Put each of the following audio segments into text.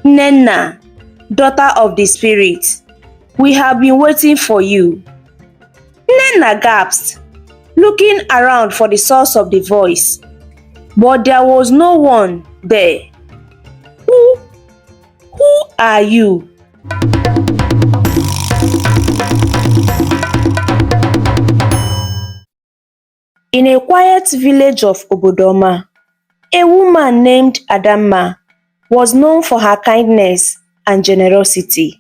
Nnenna, daughter of the spirit, we have been waiting for you. Nnenna gasped, looking around for the source of the voice, but there was no one there. Who are you? In a quiet village of Obodoma, a woman named Adamma was known for her kindness and generosity.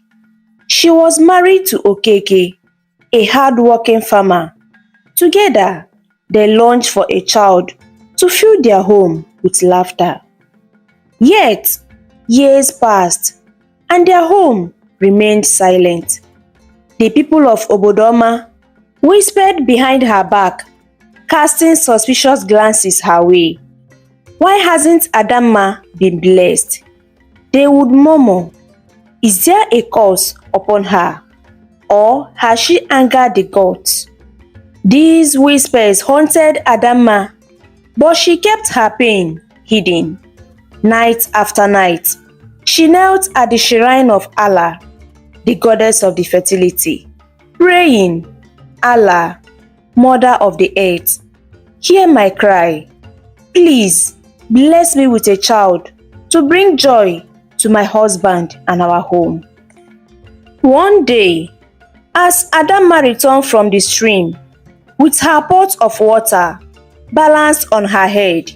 She was married to Okeke, a hard-working farmer. Together, they longed for a child to fill their home with laughter. Yet, years passed, and their home remained silent. The people of Obodoma whispered behind her back, casting suspicious glances her way. Why hasn't Adamma been blessed? They would murmur, is there a curse upon her? Or has she angered the gods? These whispers haunted Adamma, but she kept her pain hidden. Night after night, she knelt at the shrine of Allah, the goddess of the fertility, praying, Allah, mother of the earth, hear my cry. Please, bless me with a child to bring joy to my husband and our home. One day, as Adamma returned from the stream, with her pot of water balanced on her head,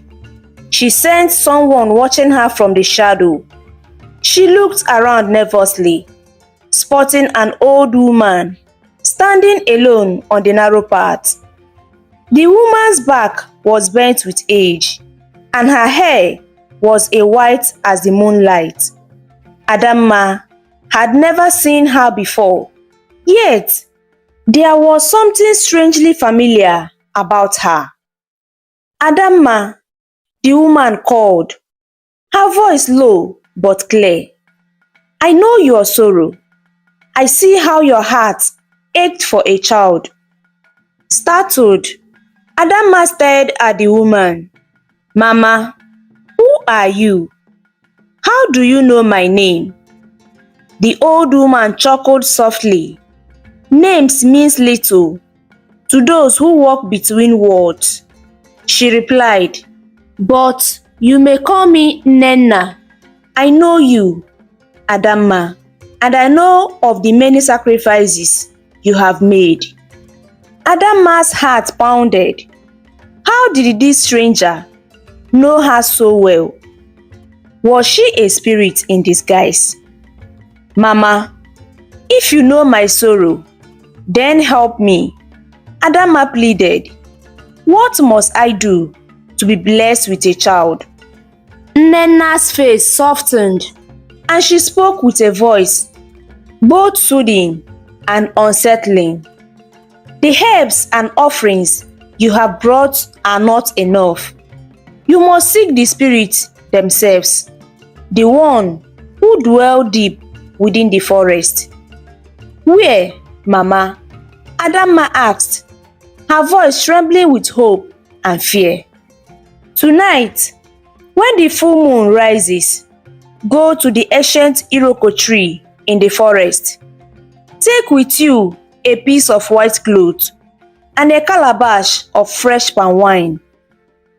she sensed someone watching her from the shadow. She looked around nervously, spotting an old woman standing alone on the narrow path. The woman's back was bent with age, and her hair was as white as the moonlight. Adamma had never seen her before, yet there was something strangely familiar about her. Adamma, the woman called, her voice low but clear. I know your sorrow. I see how your heart ached for a child. Startled, Adamma stared at the woman. Mama, who are you? How do you know my name? The old woman chuckled softly. Names means little to those who walk between worlds. She replied, but you may call me Nnenna. I know you, Adamma, and I know of the many sacrifices you have made. Adamma's heart pounded. How did this stranger know her so well? Was she a spirit in disguise? Mama, if you know my sorrow, then help me. Adamma pleaded. What must I do to be blessed with a child? Nnenna's face softened, and she spoke with a voice both soothing and unsettling. The herbs and offerings you have brought are not enough. You must seek the spirits themselves, the one who dwell deep within the forest. Where, Mama? Adamma asked, her voice trembling with hope and fear. Tonight, when the full moon rises, go to the ancient Iroko tree in the forest. Take with you a piece of white cloth and a calabash of fresh palm wine.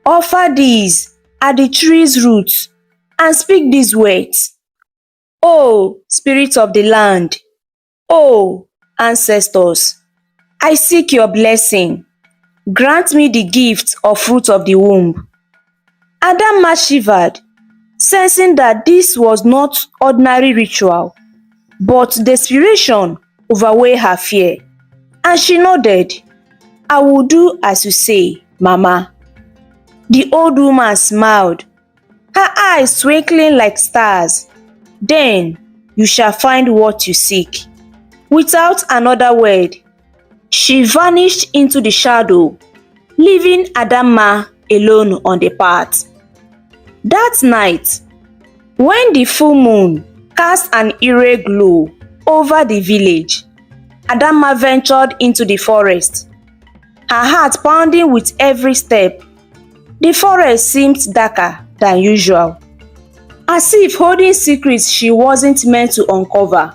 Offer these at the tree's roots and speak these words. Oh, spirits of the land, oh, ancestors, I seek your blessing. Grant me the gift of fruit of the womb. Adamma shivered, sensing that this was not ordinary ritual, but desperation overweighed her fear, and she nodded. I will do as you say, Mama. The old woman smiled, her eyes twinkling like stars. Then you shall find what you seek. Without another word, she vanished into the shadow, leaving Adamma alone on the path. That night, when the full moon cast an eerie glow over the village, Adamma ventured into the forest, her heart pounding with every step. The forest seemed darker than usual. As if holding secrets she wasn't meant to uncover,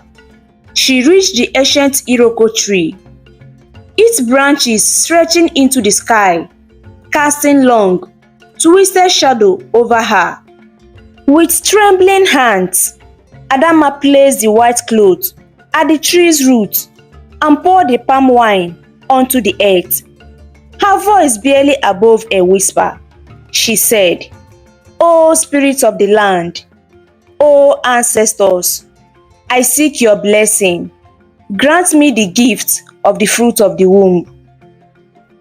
she reached the ancient Iroko tree, its branches stretching into the sky, casting long, twisted shadow over her. With trembling hands, Adamma placed the white cloth at the tree's root and poured the palm wine onto the earth. Her voice barely above a whisper, she said, "O spirits of the land, O ancestors, I seek your blessing. Grant me the gift of the fruit of the womb."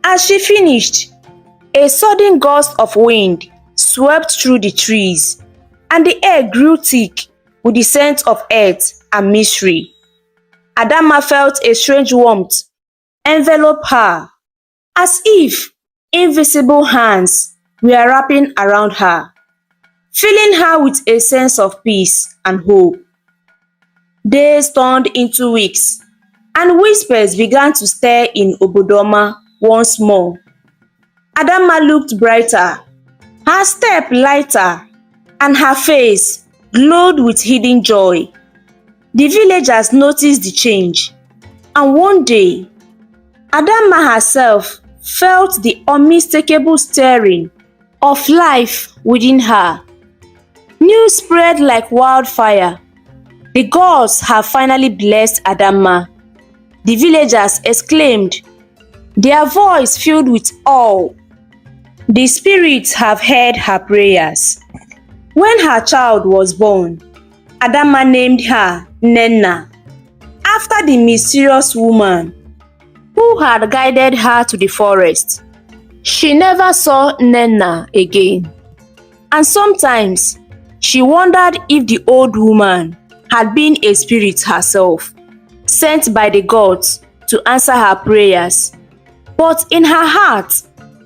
As she finished, a sudden gust of wind swept through the trees, and the air grew thick with the scent of earth and mystery. Adamma felt a strange warmth envelop her, as if invisible hands were wrapping around her, filling her with a sense of peace and hope. Days turned into weeks, and whispers began to stir in Obodoma once more. Adamma looked brighter, her step lighter, and her face glowed with hidden joy. The villagers noticed the change, and one day, Adamma herself felt the unmistakable stirring of life within her. News spread like wildfire. The gods have finally blessed Adamma, the villagers exclaimed, their voice filled with awe. The spirits have heard her prayers. When her child was born, Adamma named her Nnenna, after the mysterious woman who had guided her to the forest. She never saw Nnenna again, and sometimes she wondered if the old woman had been a spirit herself, sent by the gods to answer her prayers. But in her heart,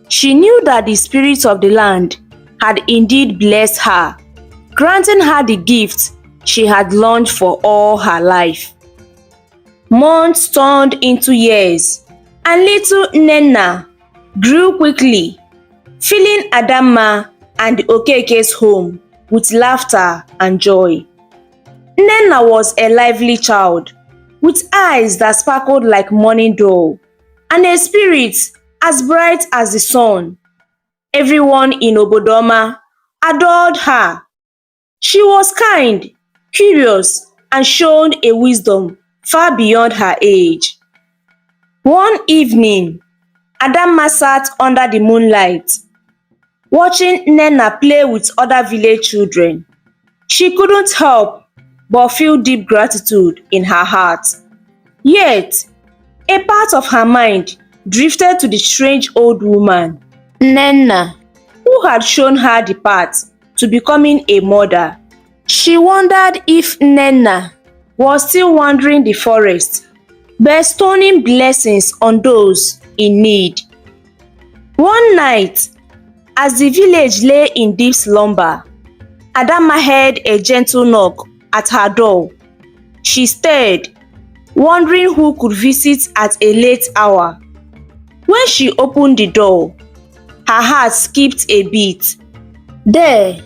she knew that the spirits of the land had indeed blessed her, granting her the gift she had longed for all her life. Months turned into years, and little Nnenna grew quickly, filling Adamma and the Okeke's home with laughter and joy. Nnenna was a lively child, with eyes that sparkled like morning dawn, and a spirit as bright as the sun. Everyone in Obodoma adored her. She was kind, curious, and showed a wisdom far beyond her age. One evening, Adamma sat under the moonlight, watching Nnenna play with other village children. She couldn't help but feel deep gratitude in her heart. Yet, a part of her mind drifted to the strange old woman, Nnenna, who had shown her the path to becoming a mother. She wondered if Nnenna was still wandering the forest, bestowing blessings on those in need. One night, as the village lay in deep slumber, Adamma heard a gentle knock at her door. She stirred, wondering who could visit at a late hour. When she opened the door, her heart skipped a beat. There,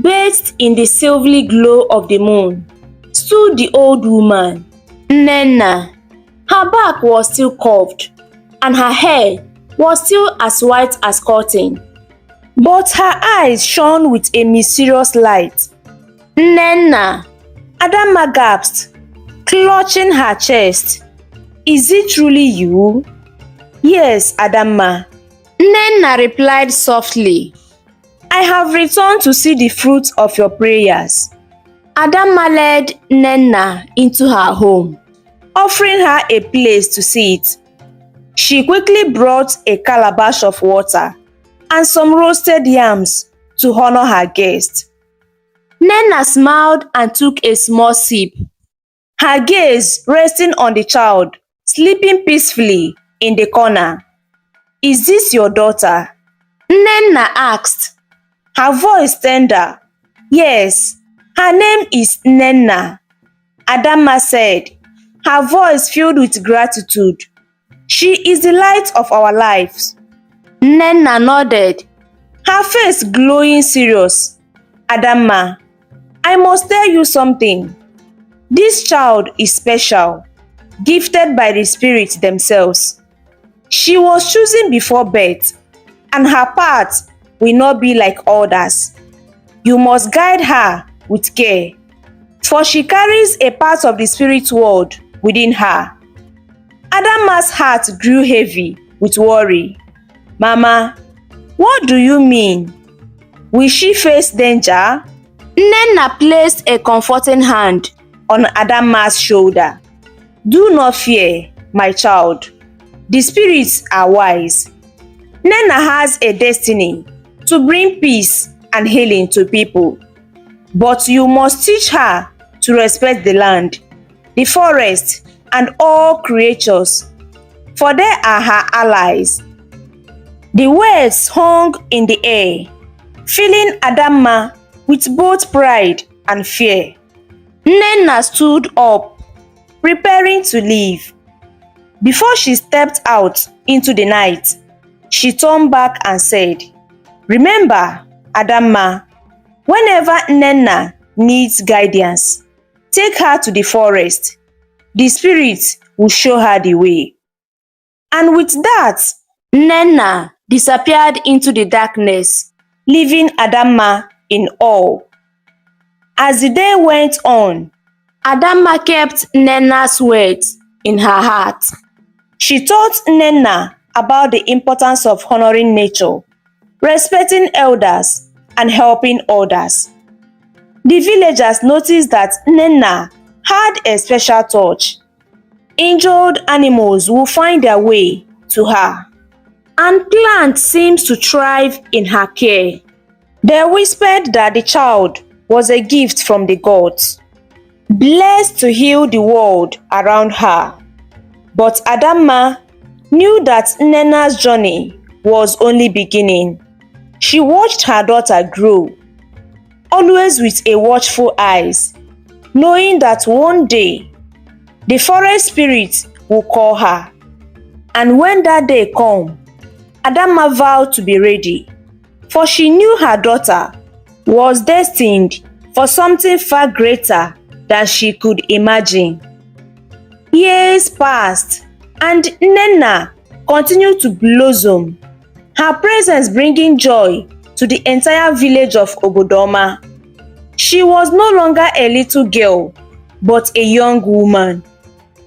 bathed in the silvery glow of the moon, stood the old woman, Nnenna. Her back was still curved, and her hair was still as white as cotton. But her eyes shone with a mysterious light. Nnenna, Adamma gasped, clutching her chest. "Is it truly you?" "Yes, Adamma," Nnenna replied softly. "I have returned to see the fruit of your prayers." Adamma led Nnenna into her home, offering her a place to sit. She quickly brought a calabash of water and some roasted yams to honor her guest. Nnenna smiled and took a small sip, her gaze resting on the child sleeping peacefully in the corner. "Is this your daughter?" Nnenna asked, her voice tender. "Yes, her name is Nnenna," Adamma said, her voice filled with gratitude. "She is the light of our lives." Nnenna nodded, her face glowing serious. "Adamma, I must tell you something. This child is special, gifted by the spirits themselves. She was chosen before birth, and her path will not be like others. You must guide her with care, for she carries a part of the spirit world within her. Adamma's heart grew heavy with worry. Mama, what do you mean? Will she face danger? Nnenna placed a comforting hand on Adamma's shoulder. Do not fear, my child. The spirits are wise. Nnenna has a destiny to bring peace and healing to people. But you must teach her to respect the land, the forest, and all creatures, for they are her allies. The words hung in the air, filling Adamma with both pride and fear. Nnenna stood up, preparing to leave. Before she stepped out into the night, she turned back and said, "Remember, Adamma, whenever Nnenna needs guidance, take her to the forest. The spirits will show her the way." And with that, Nnenna disappeared into the darkness, leaving Adamma in awe. As the day went on, Adamma kept Nnenna's words in her heart. She taught Nnenna about the importance of honoring nature, respecting elders, and helping others. The villagers noticed that Nnenna had a special touch. Injured animals will find their way to her, and plants seemed to thrive in her care. They whispered that the child was a gift from the gods, blessed to heal the world around her. But Adamma knew that Nnenna's journey was only beginning. She watched her daughter grow, always with a watchful eyes, knowing that one day the forest spirit will call her. And when that day come, Adamma vowed to be ready, for she knew her daughter was destined for something far greater than she could imagine. Years passed, and Nnenna continued to blossom, her presence bringing joy to the entire village of Obodoma. She was no longer a little girl, but a young woman,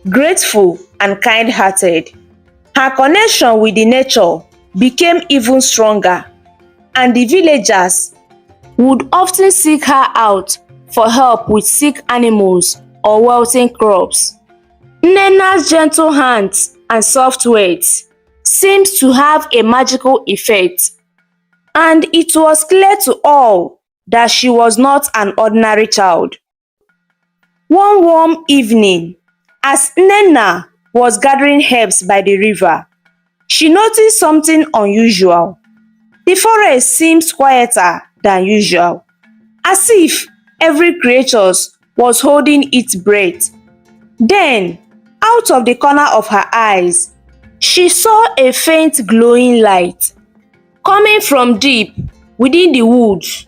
grateful and kind-hearted. Her connection with the nature became even stronger, and the villagers would often seek her out for help with sick animals or wilting crops. Nnenna's gentle hands and soft words seemed to have a magical effect, and it was clear to all that she was not an ordinary child. One warm evening, as Nnenna was gathering herbs by the river, she noticed something unusual. The forest seemed quieter than usual, as if every creature was holding its breath. Then, out of the corner of her eyes, she saw a faint glowing light coming from deep within the woods.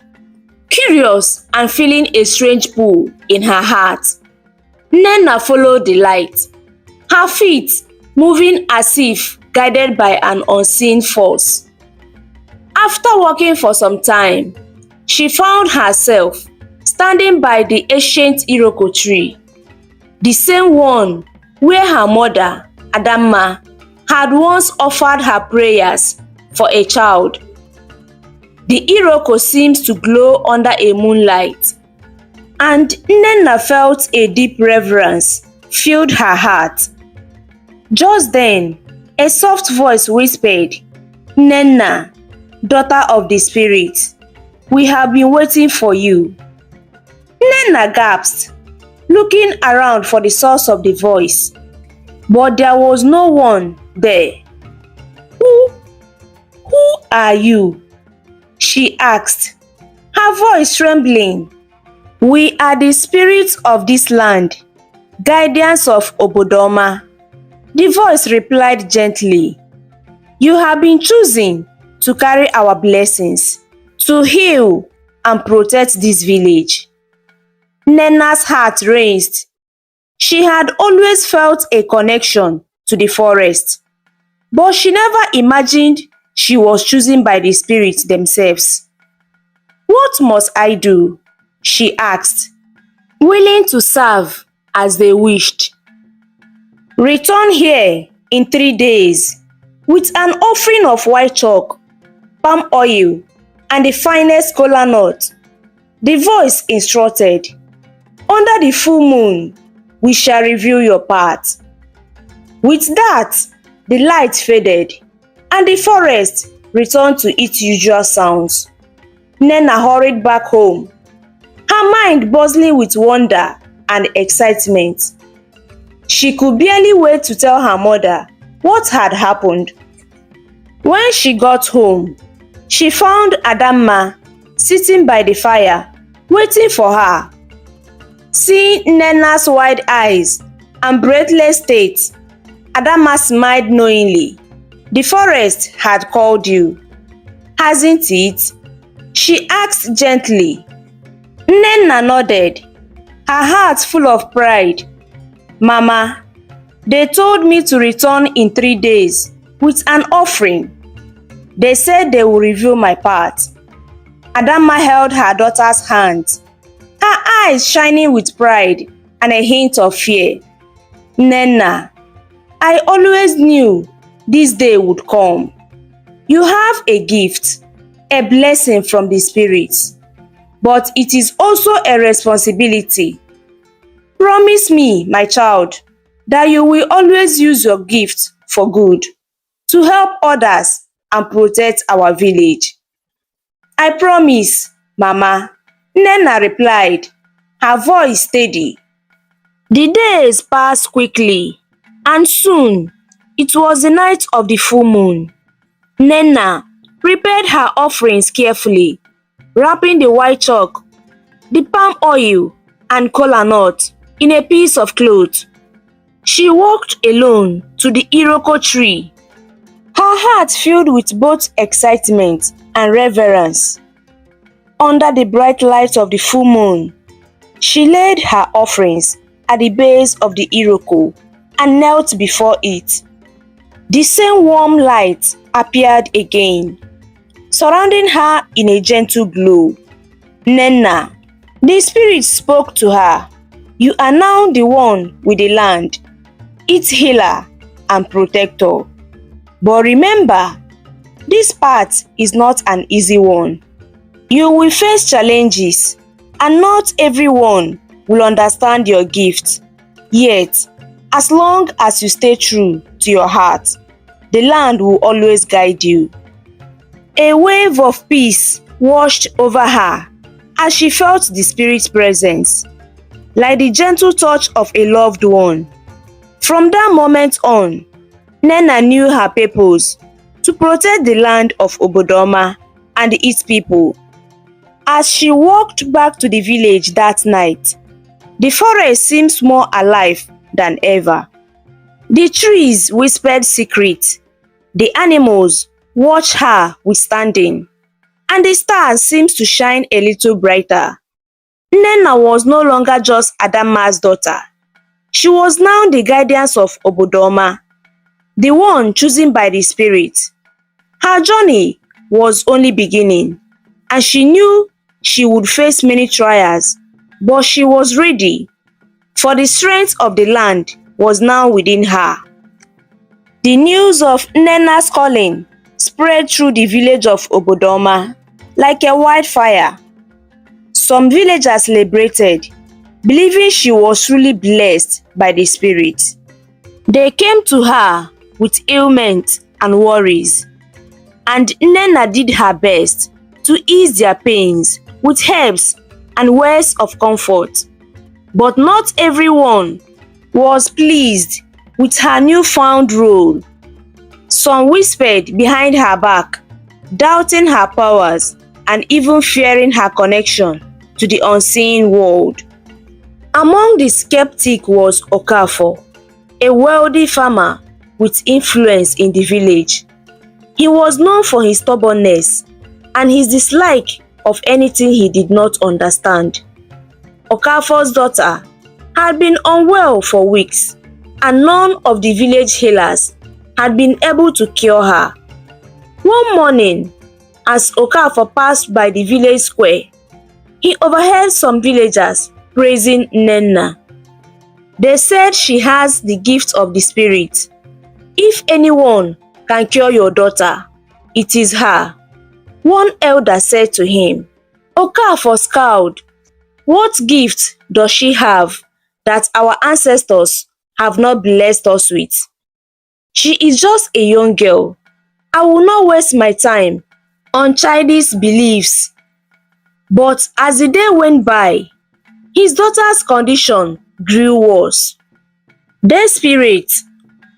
Curious and feeling a strange pull in her heart, Nnenna followed the light, her feet moving as if guided by an unseen force. After walking for some time, she found herself standing by the ancient Iroko tree, the same one where her mother, Adamma, had once offered her prayers for a child. The Iroko seemed to glow under a moonlight, and Nnenna felt a deep reverence filled her heart. Just then, a soft voice whispered, "Nnenna, daughter of the spirit, we have been waiting for you." Nnenna gasped, looking around for the source of the voice, but there was no one there. Who are you?" she asked, her voice trembling. "We are the spirits of this land, guardians of Obodoma," the voice replied gently. "You have been chosen to carry our blessings, to heal and protect this village." Nenna's heart raced. She had always felt a connection to the forest, but she never imagined she was chosen by the spirits themselves. "What must I do?" she asked, willing to serve as they wished. "Return here in 3 days with an offering of white chalk, palm oil, and the finest kola nut," the voice instructed. "Under the full moon, we shall reveal your path." With that, the light faded, and the forest returned to its usual sounds. Nenna hurried back home, her mind buzzing with wonder and excitement. She could barely wait to tell her mother what had happened. When she got home, she found Adamma sitting by the fire, waiting for her. Seeing Nenna's wide eyes and breathless state, Adamma smiled knowingly. "The forest had called you, hasn't it?" she asked gently. Nenna nodded, her heart full of pride. "Mama, they told me to return in 3 days with an offering. They said they will reveal my path." Adamma held her daughter's hand, her eyes shining with pride and a hint of fear. "Nenna, I always knew this day would come. You have a gift, a blessing from the spirits, but it is also a responsibility. Promise me, my child, that you will always use your gift for good, to help others and protect our village." "I promise, Mama," Nenna replied, her voice steady. The days passed quickly, and soon it was the night of the full moon. Nenna prepared her offerings carefully, wrapping the white chalk, the palm oil, and kola nut in a piece of cloth. She walked alone to the iroko tree, her heart filled with both excitement and reverence. Under the bright light of the full moon, she laid her offerings at the base of the iroko and knelt before it. The same warm light appeared again, surrounding her in a gentle glow. "Nenna," the spirit spoke to her, "you are now the one with the land, its healer and protector. But remember, this path is not an easy one. You will face challenges, and not everyone will understand your gift. Yet, as long as you stay true to your heart, the land will always guide you." A wave of peace washed over her as she felt the spirit's presence, like the gentle touch of a loved one. From that moment on, Nenna knew her purpose: to protect the land of Obodoma and its people. As she walked back to the village that night, the forest seemed more alive than ever. The trees whispered secrets, the animals watched her withstanding, and the stars seemed to shine a little brighter. Nenna was no longer just Adamma's daughter. She was now the guardian of Obodoma, the one chosen by the spirit. Her journey was only beginning, and she knew she would face many trials, but she was ready, for the strength of the land was now within her. The news of Nenna's calling spread through the village of Obodoma like a wildfire. Some villagers celebrated, believing she was truly blessed by the spirit. They came to her with ailments and worries, and Nenna did her best to ease their pains with herbs and words of comfort. But not everyone was pleased with her newfound role. Some whispered behind her back, doubting her powers and even fearing her connection to the unseen world. Among the skeptics was Okafor, a wealthy farmer with influence in the village. He was known for his stubbornness and his dislike of anything he did not understand. Okafor's daughter, had been unwell for weeks, and none of the village healers had been able to cure her. One morning, as Okafor passed by the village square, he overheard some villagers praising Nnenna. They said she has the gift of the spirit. If anyone can cure your daughter, it is her. One elder said to him, Okafor scowled. What gift does she have that our ancestors have not blessed us with? She is just a young girl. I will not waste my time on childish beliefs. But as the day went by, his daughter's condition grew worse. Desperate,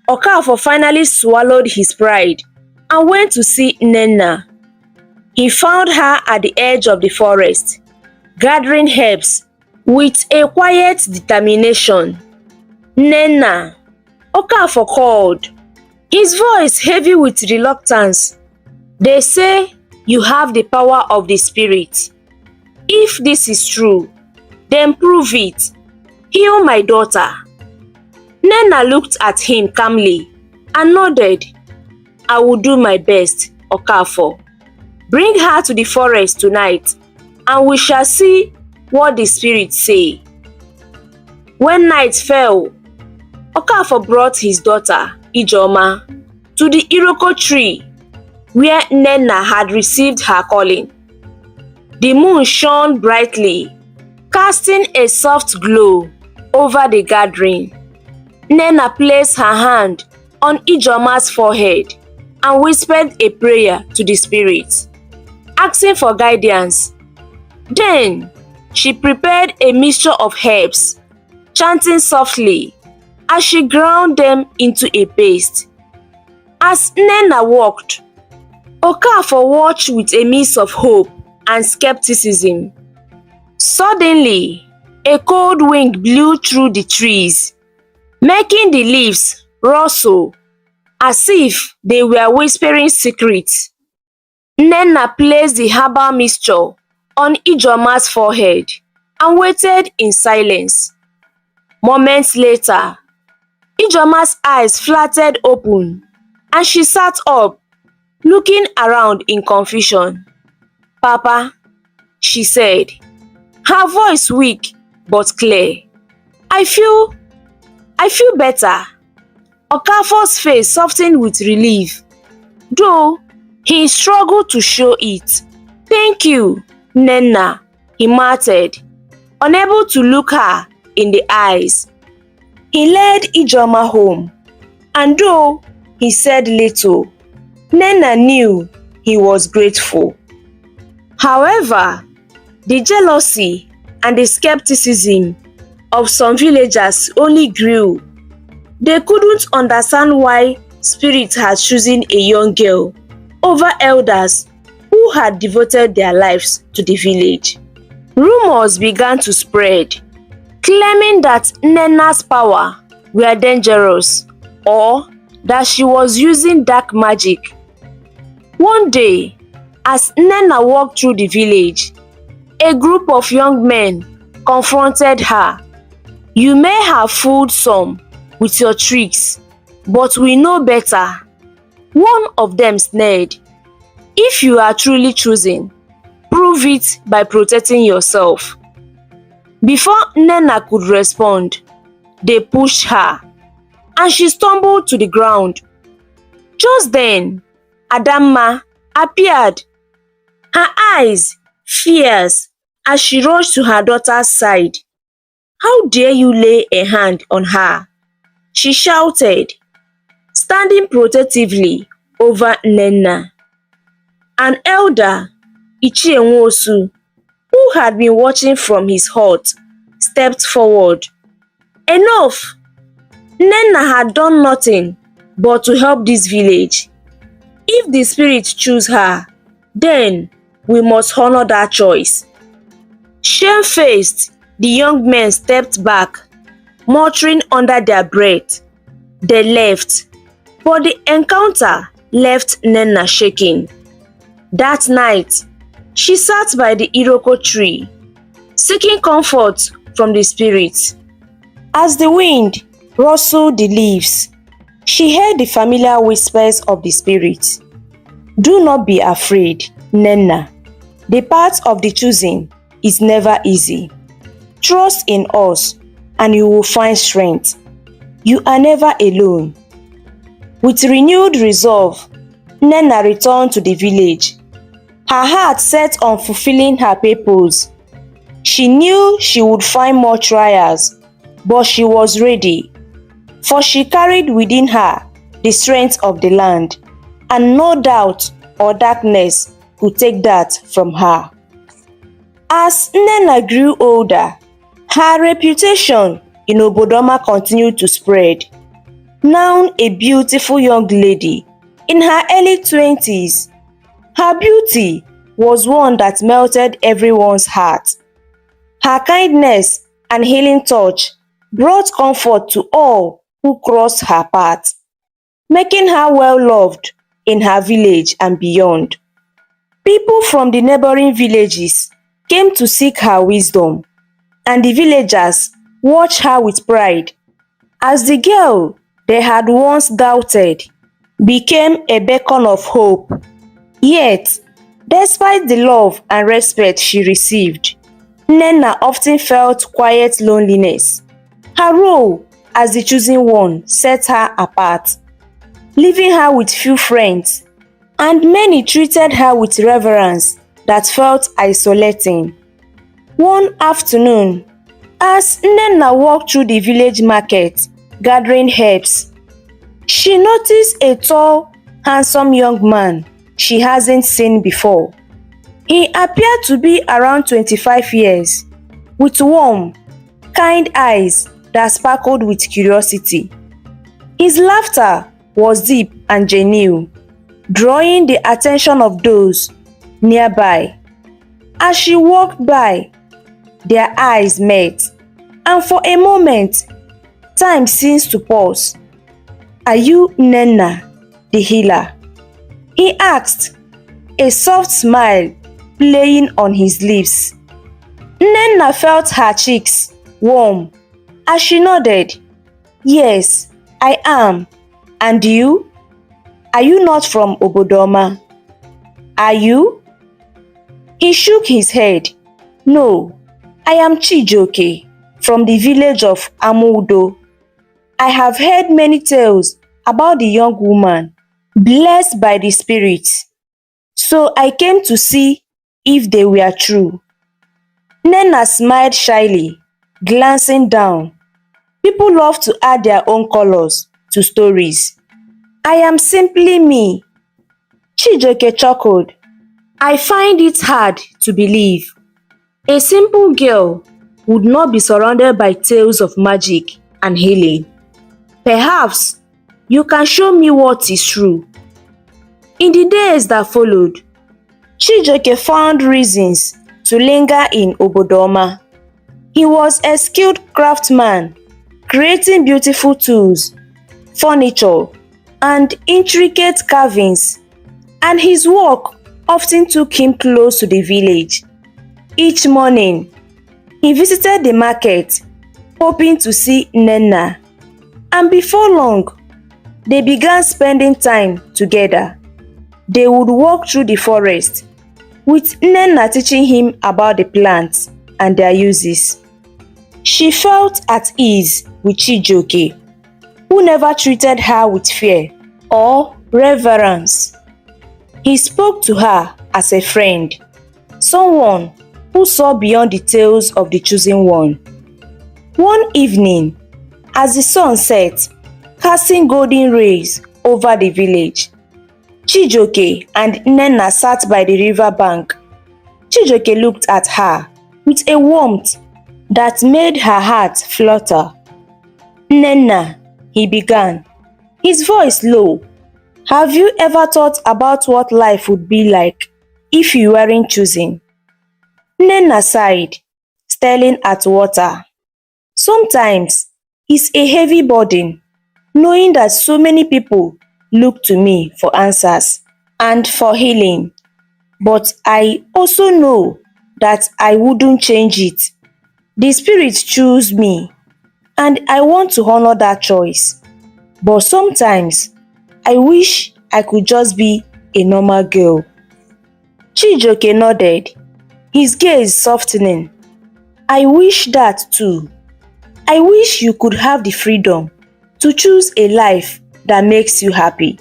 Okafor finally swallowed his pride and went to see Nnenna. He found her at the edge of the forest, gathering herbs with a quiet determination. Nnenna, Okafor called, his voice heavy with reluctance. They say you have the power of the spirit. If this is true, then prove it. Heal my daughter. Nnenna looked at him calmly and nodded. I will do my best, Okafor. Bring her to the forest tonight, and we shall see what the spirits say. When night fell, Okafor brought his daughter, Ijeoma, to the Iroko tree where Nnenna had received her calling. The moon shone brightly, casting a soft glow over the gathering. Nnenna placed her hand on Ijeoma's forehead and whispered a prayer to the spirits, asking for guidance. Then she prepared a mixture of herbs, chanting softly as she ground them into a paste. As Nnenna walked, Okafor watched with a mix of hope and skepticism. Suddenly, a cold wind blew through the trees, making the leaves rustle as if they were whispering secrets. Nnenna placed the herbal mixture on Ijeoma's forehead and waited in silence. Moments later, Ijeoma's eyes fluttered open and she sat up, looking around in confusion. Papa, she said, her voice weak but clear. I feel better. Okafor's face softened with relief, though he struggled to show it. Thank you, Nnenna, he muttered, unable to look her in the eyes. He led Ijeoma home, and though he said little, Nnenna knew he was grateful. However, the jealousy and the skepticism of some villagers only grew. They couldn't understand why spirits had chosen a young girl over elders who had devoted their lives to the village. Rumors began to spread, claiming that Nnenna's power were dangerous or that she was using dark magic. One day, as Nnenna walked through the village, a group of young men confronted her. You may have fooled some with your tricks, but we know better. One of them sneered. If you are truly chosen, prove it by protecting yourself. Before Nnenna could respond, they pushed her, and she stumbled to the ground. Just then, ADEMOYE appeared, her eyes fierce as she rushed to her daughter's side. How dare you lay a hand on her? She shouted, standing protectively over Nnenna. An elder, UCHE, who had been watching from his hut, stepped forward. Enough! Nnenna had done nothing but to help this village. If the spirits choose her, then we must honor that choice. Shamefaced, the young men stepped back, muttering under their breath. They left, but the encounter left Nnenna shaking. That night, she sat by the Iroko tree, seeking comfort from the spirits. As the wind rustled the leaves, she heard the familiar whispers of the spirits. Do not be afraid, Nnenna. The path of the choosing is never easy. Trust in us and you will find strength. You are never alone. With renewed resolve, Nnenna returned to the village. Her heart set on fulfilling her purpose. She knew she would find more trials, but she was ready, for she carried within her the strength of the land, and no doubt or darkness could take that from her. As Nnenna grew older, her reputation in Obodoma continued to spread. Now a beautiful young lady in her early 20s, her beauty was one that melted everyone's heart. Her kindness and healing touch brought comfort to all who crossed her path, making her well loved in her village and beyond. People from the neighboring villages came to seek her wisdom, and the villagers watched her with pride as the girl they had once doubted became a beacon of hope. Yet, despite the love and respect she received, Nnenna often felt quiet loneliness. Her role as the chosen one set her apart, leaving her with few friends, and many treated her with reverence that felt isolating. One afternoon, as Nnenna walked through the village market gathering herbs, she noticed a tall, handsome young man she hasn't seen before. He appeared to be around 25 years, with warm, kind eyes that sparkled with curiosity. His laughter was deep and genuine, drawing the attention of those nearby. As she walked by, their eyes met, and for a moment, time seemed to pause. Are you Nnenna, the healer? He asked, a soft smile playing on his lips. Nnenna felt her cheeks warm as she nodded. Yes, I am. And you? Are you not from Obodoma? Are you? He shook his head. No, I am Chijioke from the village of Amudo. I have heard many tales about the young woman blessed by the spirits, so I came to see if they were true. Nnenna smiled shyly, glancing down. People love to add their own colors to stories. I am simply me. Chijioke chuckled. I find it hard to believe. A simple girl would not be surrounded by tales of magic and healing. Perhaps you can show me what is true. In the days that followed, Chijioke found reasons to linger in Obodoma. He was a skilled craftsman, creating beautiful tools, furniture, and intricate carvings, and his work often took him close to the village. Each morning, he visited the market, hoping to see Nnenna, and before long, they began spending time together. They would walk through the forest, with Nnenna teaching him about the plants and their uses. She felt at ease with Chijioke, who never treated her with fear or reverence. He spoke to her as a friend, someone who saw beyond the tales of the chosen one. One evening, as the sun set, casting golden rays over the village, Chijioke and Nnenna sat by the river bank. Chijioke looked at her with a warmth that made her heart flutter. Nnenna, he began, his voice low. Have you ever thought about what life would be like if you weren't choosing? Nnenna sighed, staring at water. Sometimes it's a heavy burden, knowing that so many people look to me for answers and for healing. But I also know that I wouldn't change it. The spirit chose me, and I want to honor that choice. But sometimes, I wish I could just be a normal girl." Chijioke nodded, his gaze softening. "I wish that too. I wish you could have the freedom to choose a life that makes you happy,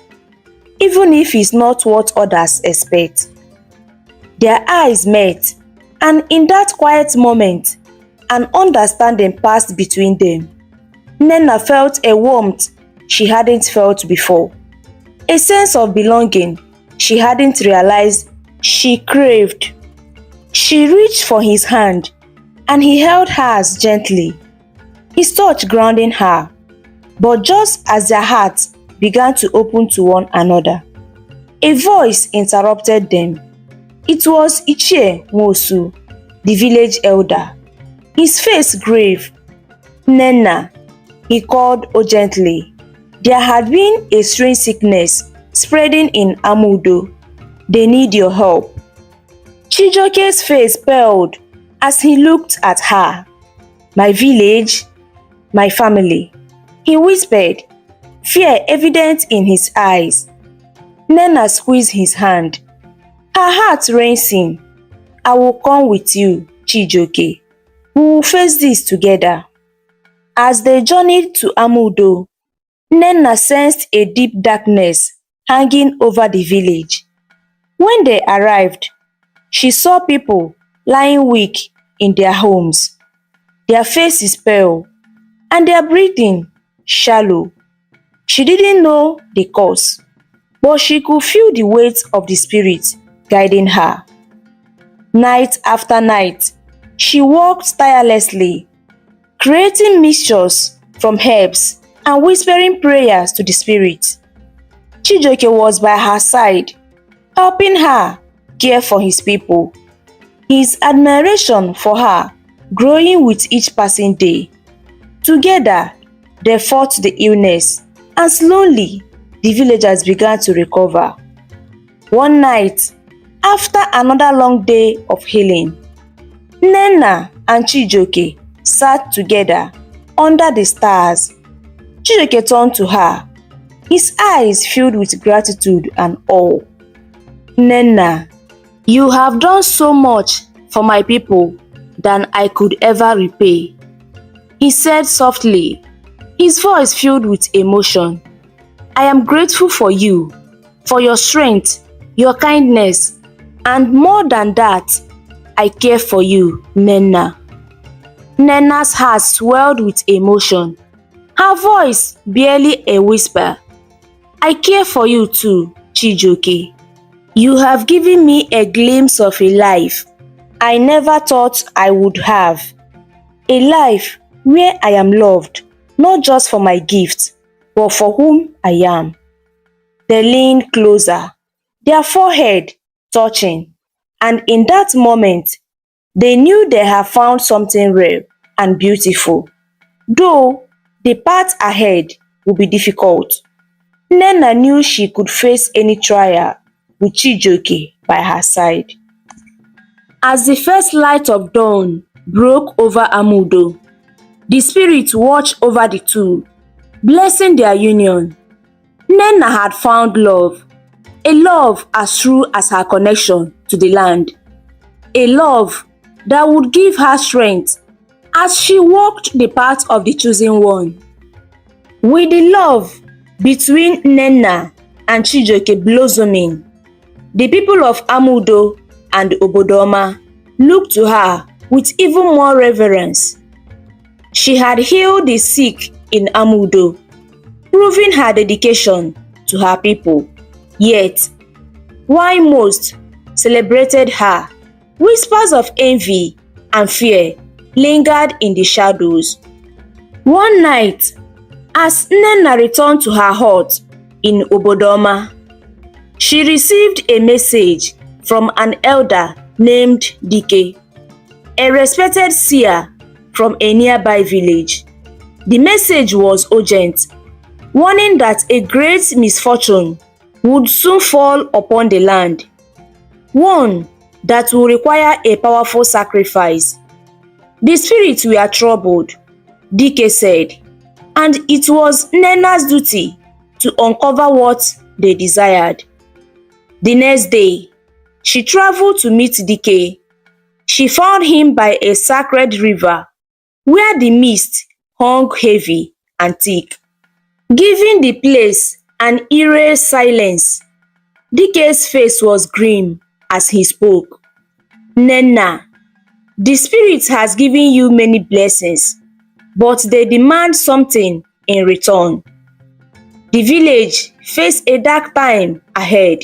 even if it's not what others expect." Their eyes met, and in that quiet moment, an understanding passed between them. Nnenna felt a warmth she hadn't felt before, a sense of belonging she hadn't realized she craved. She reached for his hand, and he held hers gently, his touch grounding her. But just as their hearts began to open to one another, a voice interrupted them. It was UCHE Nwosu, the village elder, his face grave. "Nnenna," he called urgently. "There had been a strange sickness spreading in Amudo. They need your help." Chijioke's face paled as he looked at her. "My village, my family," he whispered, fear evident in his eyes. Nnenna squeezed his hand, her heart racing. "I will come with you, Chijioke. We will face this together." As they journeyed to Amudo, Nnenna sensed a deep darkness hanging over the village. When they arrived, she saw people lying weak in their homes, their faces pale, and their breathing shallow. She didn't know the cause, but she could feel the weight of the spirit guiding her. Night after night, she worked tirelessly, creating mixtures from herbs and whispering prayers to the spirit. Chijioke was by her side, helping her care for his people, his admiration for her growing with each passing day. Together, they fought the illness, and slowly, the villagers began to recover. One night, after another long day of healing, Nnenna and Chijioke sat together under the stars. Chijioke turned to her, his eyes filled with gratitude and awe. "Nnenna, you have done so much for my people than I could ever repay," he said softly, his voice filled with emotion. "I am grateful for you, for your strength, your kindness, and more than that, I care for you, Nnenna." Nnenna's heart swelled with emotion, her voice barely a whisper. "I care for you too, Chijioke. You have given me a glimpse of a life I never thought I would have. A life where I am loved, not just for my gifts, but for whom I am." They leaned closer, their forehead touching, and in that moment, they knew they had found something rare and beautiful. Though the path ahead would be difficult, Nnenna knew she could face any trial with Chijioke by her side. As the first light of dawn broke over Amudo, the spirit watched over the two, blessing their union. Nnenna had found love, a love as true as her connection to the land, a love that would give her strength as she walked the path of the chosen one. With the love between Nnenna and Chijioke blossoming, the people of Amudo and Obodoma looked to her with even more reverence. She had healed the sick in Amudo, proving her dedication to her people. Yet, while most celebrated her, whispers of envy and fear lingered in the shadows. One night, as Nnenna returned to her hut in Obodoma, she received a message from an elder named Dike, a respected seer from a nearby village. The message was urgent, warning that a great misfortune would soon fall upon the land, one that will require a powerful sacrifice. The spirits were troubled, Dike said, and it was Nnenna's duty to uncover what they desired. The next day, she traveled to meet Dike. She found him by a sacred river where the mist hung heavy and thick, giving the place an eerie silence. Dike's face was grim as he spoke. Nnenna, the spirit has given you many blessings, but they demand something in return. The village faces a dark time ahead,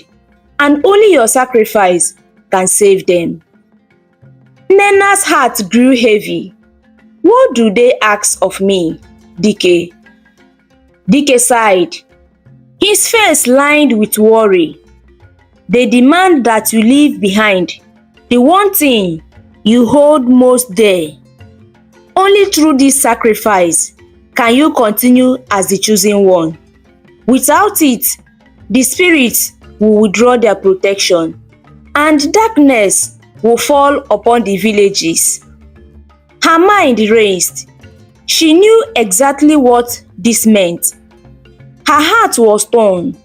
and only your sacrifice can save them. Nnenna's heart grew heavy. What do they ask of me, Dike? Dike sighed, his face lined with worry. They demand that you leave behind the one thing you hold most dear. Only through this sacrifice can you continue as the chosen one. Without it, the spirits will withdraw their protection, and darkness will fall upon the villages. Her mind raced. She knew exactly what this meant. Her heart was torn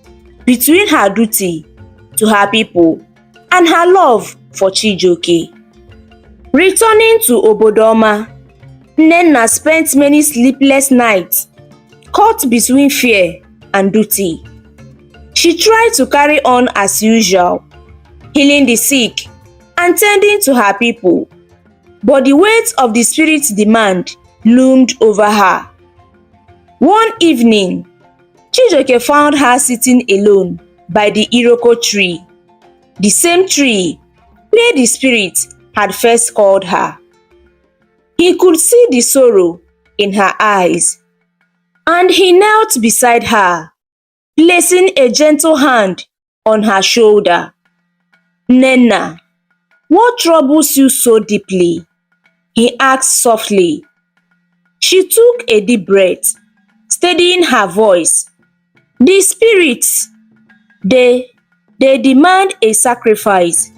between her duty to her people and her love for Chijioke. Returning to Obodoma, Nnenna spent many sleepless nights, caught between fear and duty. She tried to carry on as usual, healing the sick and tending to her people, but the weight of the spirit's demand loomed over her. One evening, Chijioke found her sitting alone by the Iroko tree, the same tree where the spirit had first called her. He could see the sorrow in her eyes, and he knelt beside her, placing a gentle hand on her shoulder. Nnenna, what troubles you so deeply? He asked softly. She took a deep breath, steadying her voice. The spirits, they demand a sacrifice.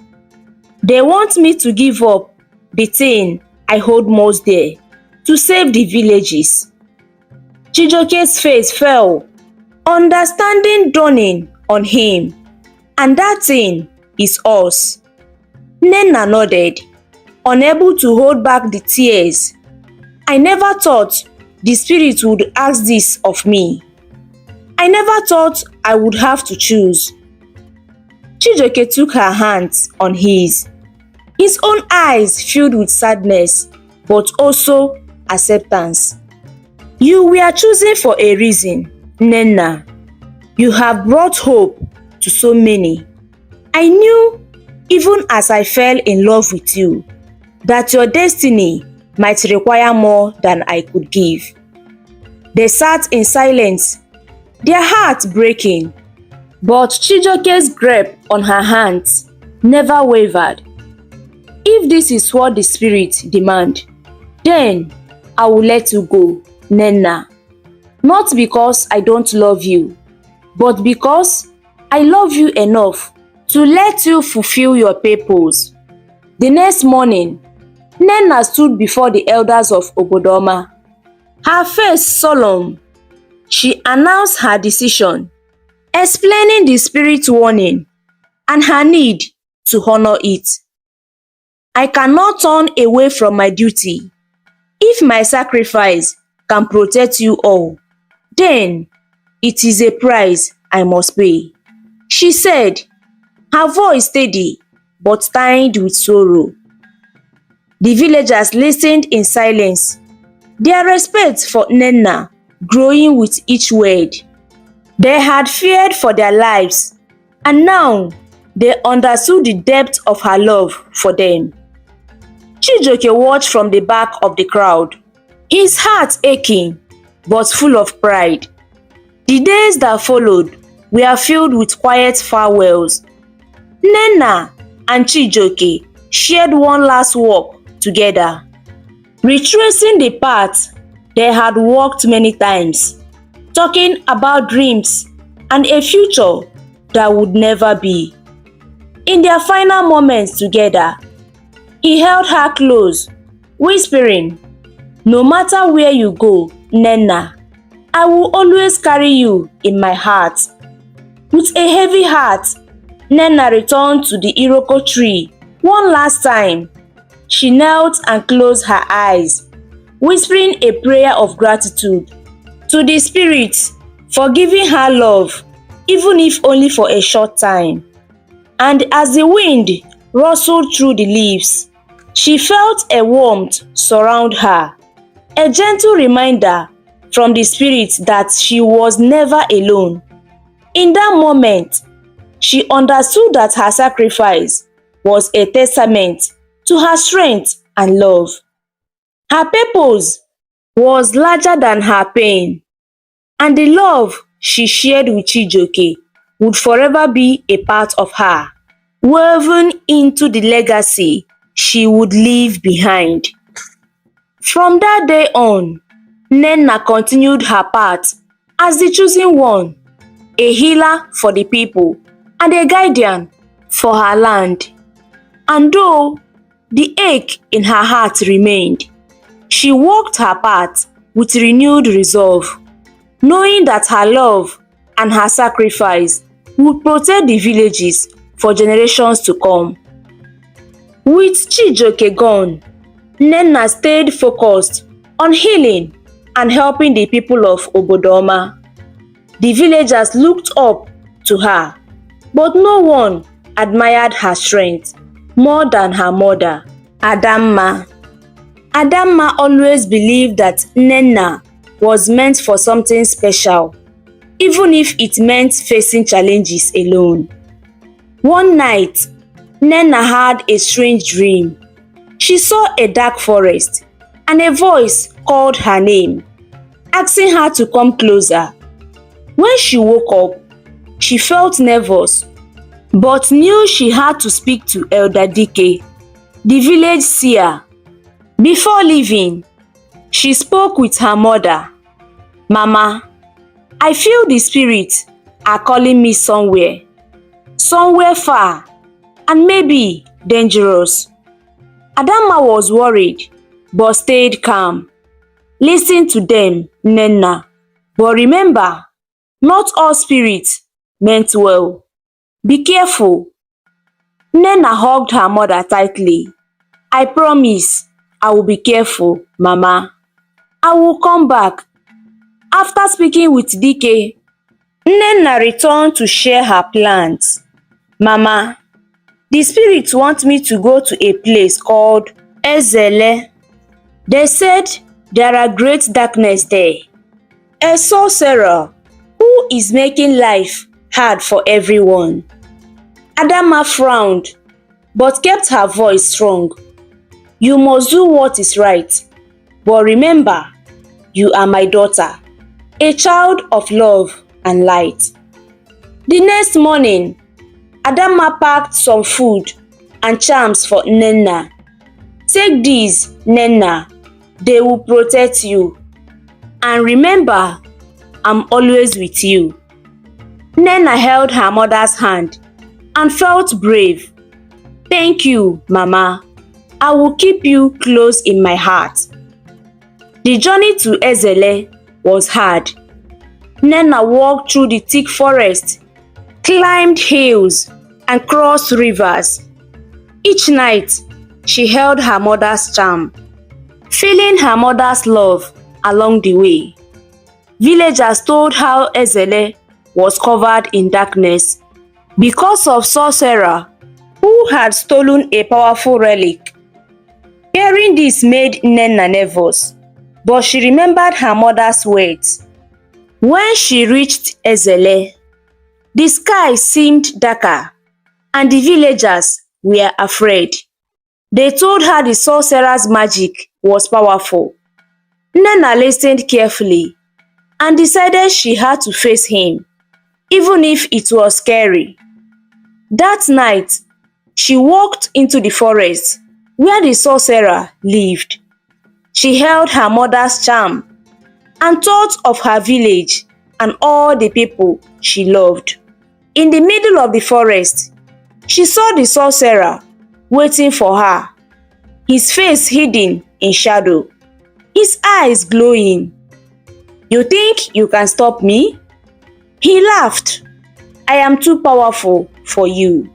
They want me to give up the thing I hold most dear to save the villages. Chijioke's face fell, understanding dawning on him, and that thing is us. Nnenna nodded, unable to hold back the tears. I never thought the spirit would ask this of me. I never thought I would have to choose. Chijioke took her hands on his own eyes filled with sadness, but also acceptance. You were chosen for a reason, Nnenna. You have brought hope to so many. I knew, even as I fell in love with you, that your destiny might require more than I could give. They sat in silence, their hearts breaking, but Chijioke's grip on her hands never wavered. If this is what the spirit demands, then I will let you go, Nnenna. Not because I don't love you, but because I love you enough to let you fulfill your purpose. The next morning, Nnenna stood before the elders of Obodoma. Her face solemn, she announced her decision, explaining the spirit's warning and her need to honor it. I cannot turn away from my duty. If my sacrifice can protect you all, then it is a price I must pay, she said, her voice steady but tied with sorrow. The villagers listened in silence, their respect for Nnenna growing with each word. They had feared for their lives, and now they understood the depth of her love for them. Chijioke watched from the back of the crowd, his heart aching but full of pride. The days that followed were filled with quiet farewells. Nnenna and Chijioke shared one last walk together, retracing the path they had walked many times, talking about dreams and a future that would never be. In their final moments together, he held her close, whispering, "No matter where you go, Nnenna, I will always carry you in my heart." With a heavy heart, Nnenna returned to the Iroko tree one last time. She knelt and closed her eyes, whispering a prayer of gratitude to the spirits for giving her love, even if only for a short time. And as the wind rustled through the leaves, she felt a warmth surround her, a gentle reminder from the spirits that she was never alone. In that moment, she understood that her sacrifice was a testament to her strength and love. Her purpose was larger than her pain, and the love she shared with Chijioke would forever be a part of her, woven into the legacy she would leave behind. From that day on, Nnenna continued her path as the chosen one, a healer for the people and a guardian for her land. And though the ache in her heart remained, she walked her path with renewed resolve, knowing that her love and her sacrifice would protect the villages for generations to come. With Chijioke gone, Nnenna stayed focused on healing and helping the people of Obodoma. The villagers looked up to her, but no one admired her strength more than her mother, Adamma. Adamma always believed that Nnenna was meant for something special, even if it meant facing challenges alone. One night, Nnenna had a strange dream. She saw a dark forest, and a voice called her name, asking her to come closer. When she woke up, she felt nervous, but knew she had to speak to Elder Dike, the village seer. Before leaving, she spoke with her mother. "Mama, I feel the spirits are calling me somewhere far, and maybe dangerous." Adamma was worried, but stayed calm. "Listen to them, Nnenna, but remember, not all spirits meant well. Be careful." Nnenna hugged her mother tightly. "I promise I will be careful, Mama. I will come back." After speaking with Dike, Nnenna returned to share her plans. "Mama, the spirits want me to go to a place called Ezel. They said there are great darkness there. A sorcerer who is making life hard for everyone." Adamma frowned, but kept her voice strong. "You must do what is right, but remember, you are my daughter, a child of love and light." The next morning, Adamma packed some food and charms for Nnenna. "Take these, Nnenna, they will protect you. And remember, I'm always with you." Nnenna held her mother's hand and felt brave. "Thank you, Mama. I will keep you close in my heart." The journey to Ezel was hard. Nnenna walked through the thick forest, climbed hills, and crossed rivers. Each night, she held her mother's charm, feeling her mother's love along the way. Villagers told how Ezel was covered in darkness because of sorcerer who had stolen a powerful relic. Hearing this made Nnenna nervous, but she remembered her mother's words. When she reached Ezel, the sky seemed darker, and the villagers were afraid. They told her the sorcerer's magic was powerful. Nnenna listened carefully and decided she had to face him, even if it was scary. That night, she walked into the forest where the sorcerer lived. She held her mother's charm and thought of her village and all the people she loved. In the middle of the forest, she saw the sorcerer waiting for her, his face hidden in shadow, his eyes glowing. "You think you can stop me?" He laughed. "I am too powerful for you."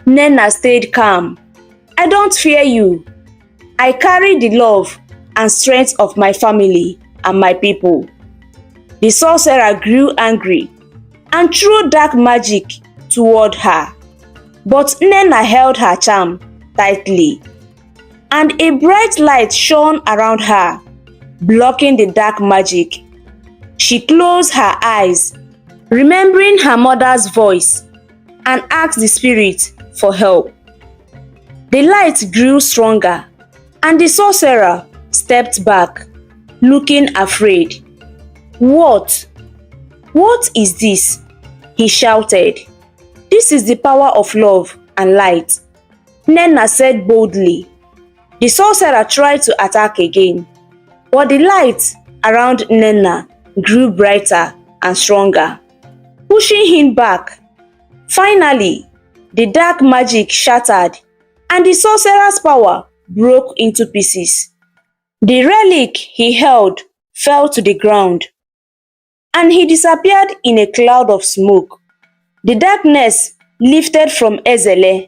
Nnenna stayed calm. "I don't fear you. I carry the love and strength of my family and my people." The sorcerer grew angry and threw dark magic toward her. But Nnenna held her charm tightly, and a bright light shone around her, blocking the dark magic. She closed her eyes, remembering her mother's voice, and asked the spirit for help. The light grew stronger, and the sorcerer stepped back, looking afraid. What is this?" he shouted. "This is the power of love and light," Nnenna said boldly. The sorcerer tried to attack again, but the light around Nnenna grew brighter and stronger, pushing him back. Finally, the dark magic shattered, and the sorcerer's power broke into pieces. The relic he held fell to the ground, and he disappeared in a cloud of smoke. The darkness lifted from Ezel,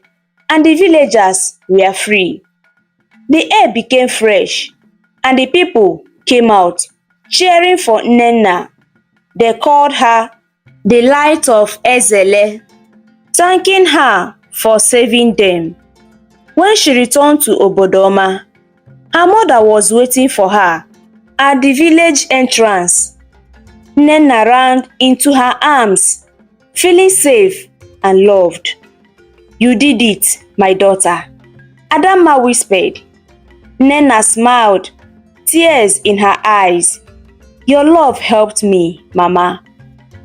and the villagers were free. The air became fresh, and the people came out, cheering for Nnenna. They called her the Light of Ezel, thanking her for saving them. When she returned to Obodoma, her mother was waiting for her at the village entrance. Nnenna ran into her arms, feeling safe and loved. "You did it, my daughter," Adamma whispered. Nnenna smiled, tears in her eyes. "Your love helped me, Mama.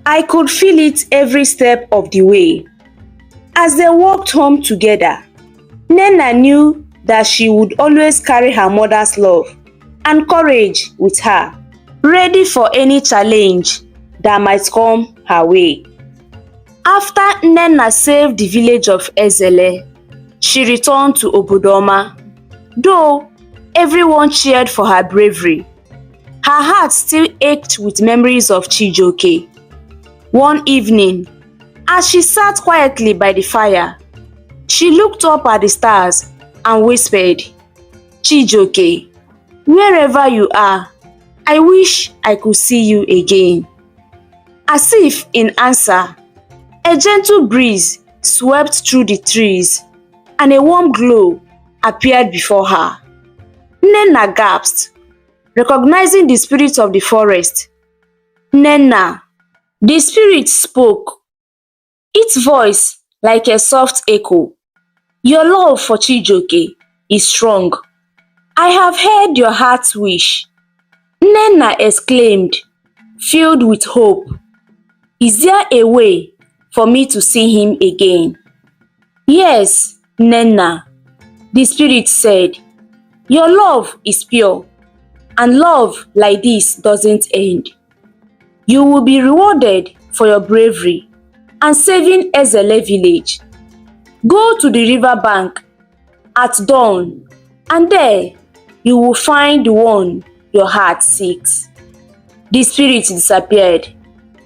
I could feel it every step of the way." As they walked home together, Nnenna knew that she would always carry her mother's love and courage with her, ready for any challenge that might come her way. After Nnenna saved the village of Ezel, she returned to Obodoma. Though everyone cheered for her bravery, her heart still ached with memories of Chijioke. One evening, as she sat quietly by the fire, she looked up at the stars and whispered, "Chijioke, wherever you are, I wish I could see you again." As if in answer, a gentle breeze swept through the trees, and a warm glow appeared before her. Nnenna gasped, recognizing the spirit of the forest. "Nnenna," the spirit spoke, its voice like a soft echo. "Your love for Chijioke is strong. I have heard your heart's wish." Nnenna exclaimed, filled with hope. "Is there a way for me to see him again?" "Yes, Nnenna," the spirit said. "Your love is pure, and love like this doesn't end. You will be rewarded for your bravery and saving Ezel village. Go to the river bank at dawn, and there you will find the one your heart seeks." The spirit disappeared,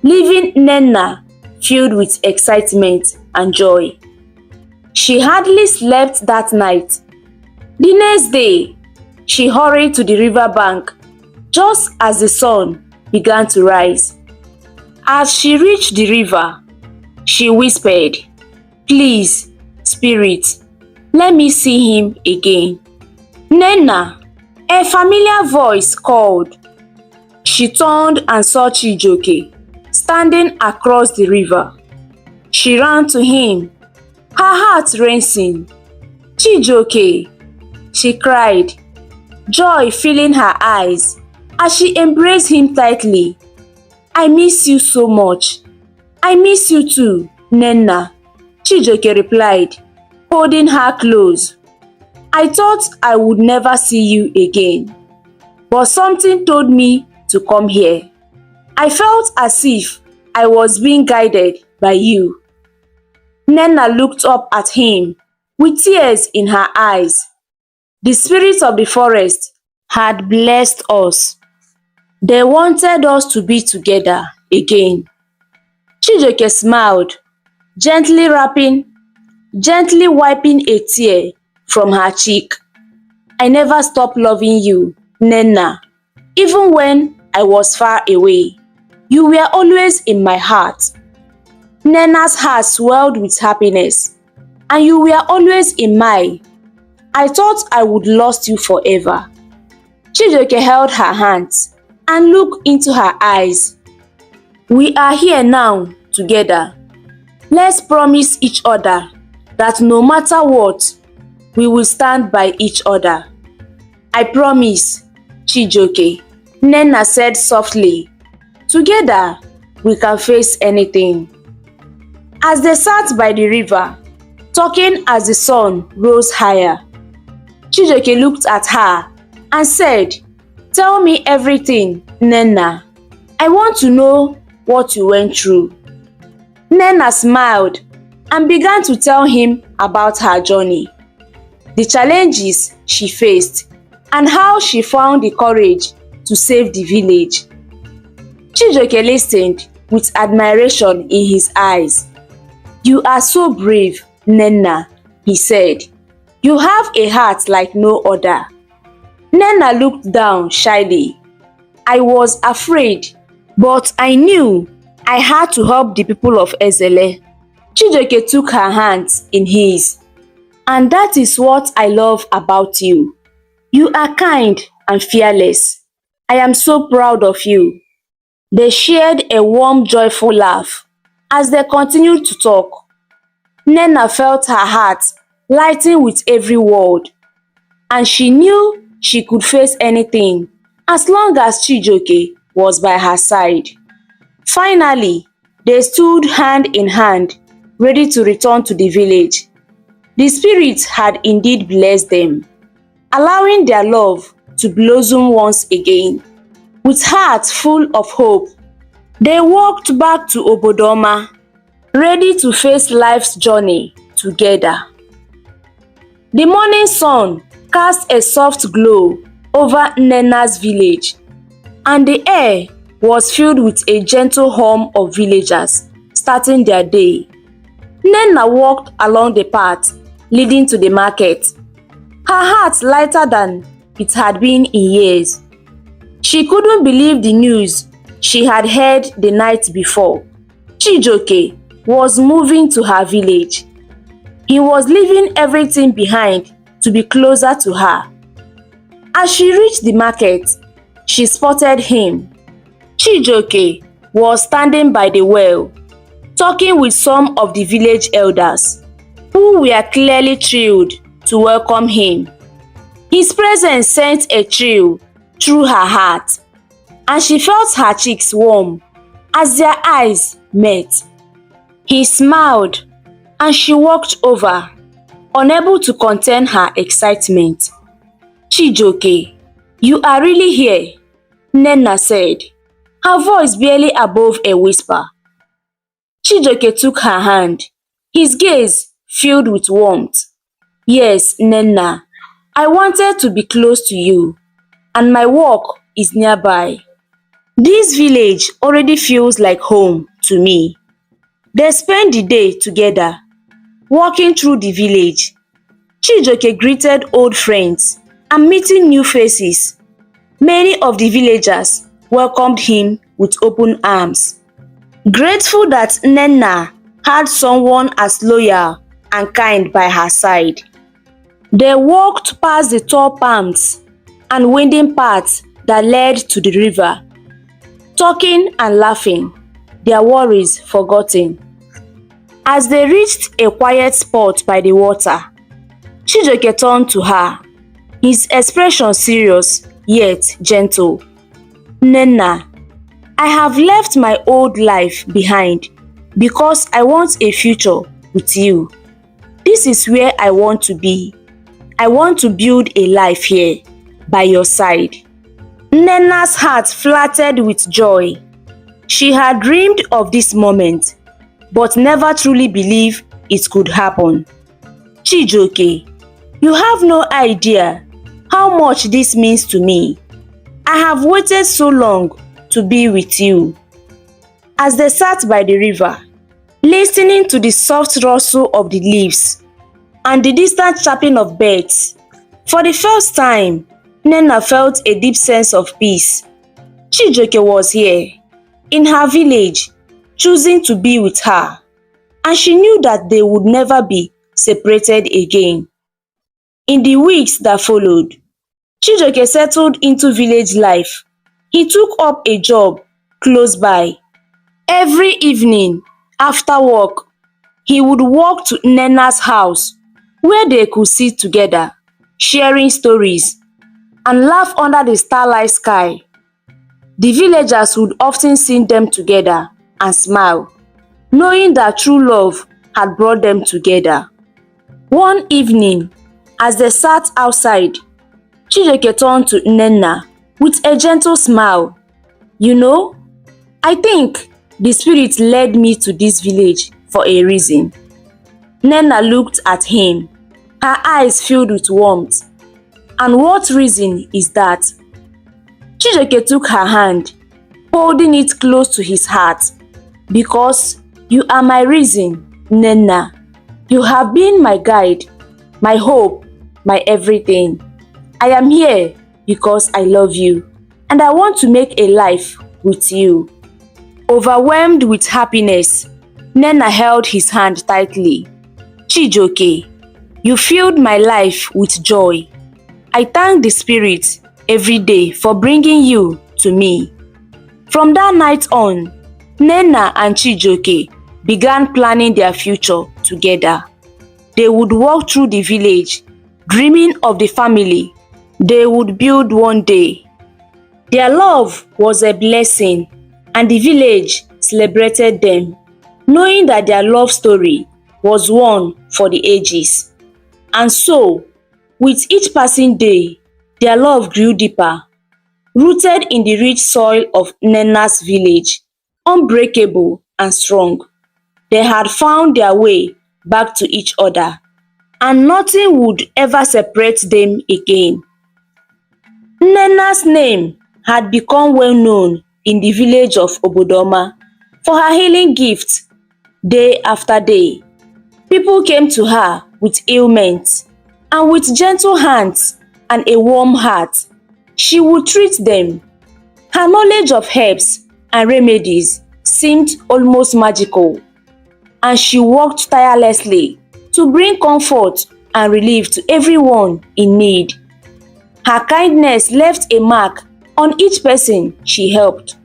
leaving Nnenna filled with excitement and joy. She hardly slept that night. The next day, she hurried to the river bank just as the sun began to rise. As she reached the river, she whispered, "Please, spirit, let me see him again." "Nnenna," a familiar voice called. She turned and saw Chijioke standing across the river. She ran to him, her heart racing. "Chijioke," she cried, joy filling her eyes as she embraced him tightly. "I miss you so much." "I miss you too, Nnenna," Chijioke replied, holding her close. "I thought I would never see you again, but something told me to come here. I felt as if I was being guided by you." Nnenna looked up at him with tears in her eyes. The spirit of the forest had blessed us. They wanted us to be together again. Chijioke smiled, gently wiping a tear from her cheek. I never stopped loving you, Nnenna. Even when I was far away, you were always in my heart. Nnenna's heart swelled with happiness, and you were always in mine. I thought I would lost you forever. Chijioke held her hands and looked into her eyes. We are here now, together. Let's promise each other that no matter what, we will stand by each other. I promise, Chijioke, Nnenna said softly. Together, we can face anything. As they sat by the river, talking as the sun rose higher, Chijioke looked at her and said, Tell me everything, Nnenna. I want to know what you went through. Nnenna smiled and began to tell him about her journey, the challenges she faced, and how she found the courage to save the village. Chijioke listened with admiration in his eyes. You are so brave, Nnenna, he said. You have a heart like no other. Nnenna looked down shyly. I was afraid, but I knew I had to help the people of Ezel. Chijioke took her hands in his. And that is what I love about you. You are kind and fearless. I am so proud of you. They shared a warm, joyful laugh as they continued to talk. Nnenna felt her heart lighten with every word, and she knew she could face anything as long as Chijioke was by her side. Finally, they stood hand in hand, ready to return to the village. The spirits had indeed blessed them, allowing their love to blossom once again. With hearts full of hope, they walked back to Obodoma, ready to face life's journey together. The morning sun cast a soft glow over Nnenna's village, and the air was filled with a gentle hum of villagers starting their day. Nnenna walked along the path leading to the market, her heart lighter than it had been in years. She couldn't believe the news she had heard the night before. Chijioke was moving to her village. He was leaving everything behind to be closer to her. As she reached the market, she spotted him. Chijioke was standing by the well, talking with some of the village elders, who were clearly thrilled to welcome him. His presence sent a thrill through her heart, and she felt her cheeks warm as their eyes met. He smiled, and she walked over, unable to contain her excitement. Chijioke, you are really here, Nnenna said, her voice barely above a whisper. Chijioke took her hand, his gaze filled with warmth. Yes, Nnenna, I wanted to be close to you, and my work is nearby. This village already feels like home to me. They spent the day together, walking through the village. Chijioke greeted old friends and meeting new faces. Many of the villagers welcomed him with open arms, grateful that Nnenna had someone as loyal and kind by her side. They walked past the tall palms and winding paths that led to the river, talking and laughing, their worries forgotten. As they reached a quiet spot by the water, Chijioke turned to her, his expression serious yet gentle. Nnenna, I have left my old life behind because I want a future with you. This is where I want to be. I want to build a life here by your side. Nnenna's heart fluttered with joy. She had dreamed of this moment, but never truly believed it could happen. Chijioke, you have no idea how much this means to me. I have waited so long to be with you. As they sat by the river, listening to the soft rustle of the leaves and the distant chirping of birds, for the first time, Nnenna felt a deep sense of peace. Chijioke was here, in her village, choosing to be with her, and she knew that they would never be separated again. In the weeks that followed, Chijioke settled into village life. He took up a job close by. Every evening, after work, he would walk to Nnenna's house, where they could sit together, sharing stories, and laugh under the starlight sky. The villagers would often see them together and smile, knowing that true love had brought them together. One evening, as they sat outside, Chijioke turned to Nnenna with a gentle smile. You know, I think the spirit led me to this village for a reason. Nnenna looked at him, her eyes filled with warmth. And what reason is that? Chijioke took her hand, holding it close to his heart. Because you are my reason, Nnenna. You have been my guide, my hope, my everything. I am here because I love you, and I want to make a life with you. Overwhelmed with happiness, Nnenna held his hand tightly. Chijioke, you filled my life with joy. I thank the spirit every day for bringing you to me. From that night on, Nnenna and Chijioke began planning their future together. They would walk through the village, dreaming of the family they would build one day. Their love was a blessing, and the village celebrated them, knowing that their love story was one for the ages. And so, with each passing day, their love grew deeper, rooted in the rich soil of Nnenna's village, unbreakable and strong. They had found their way back to each other, and nothing would ever separate them again. Nnenna's name had become well known in the village of Obodoma for her healing gifts. Day after day, people came to her with ailments, and with gentle hands and a warm heart, she would treat them. Her knowledge of herbs and remedies seemed almost magical, and she worked tirelessly to bring comfort and relief to everyone in need. Her kindness left a mark on each person she helped,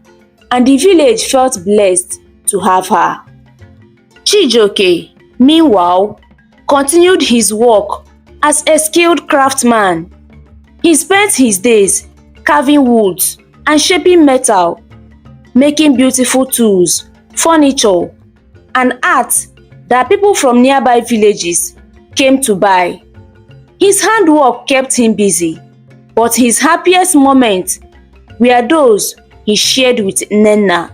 and the village felt blessed to have her. Chijioke, meanwhile, continued his work as a skilled craftsman. He spent his days carving wood and shaping metal, making beautiful tools, furniture, and art that people from nearby villages came to buy. His handwork kept him busy, but his happiest moments were those he shared with Nnenna.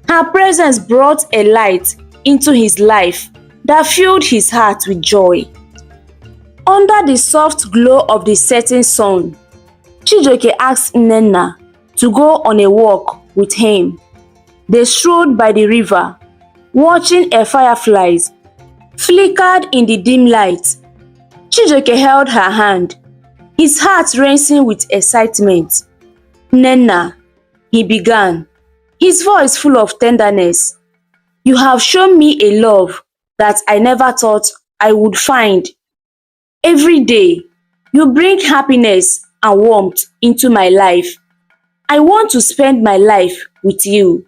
Her presence brought a light into his life that filled his heart with joy. Under the soft glow of the setting sun, Chijioke asked Nnenna to go on a walk with him. They strolled by the river, watching a fireflies flickered in the dim light. Chijioke held her hand, his heart racing with excitement. Nnenna, he began, his voice full of tenderness. You have shown me a love that I never thought I would find. Every day, you bring happiness and warmth into my life. I want to spend my life with you,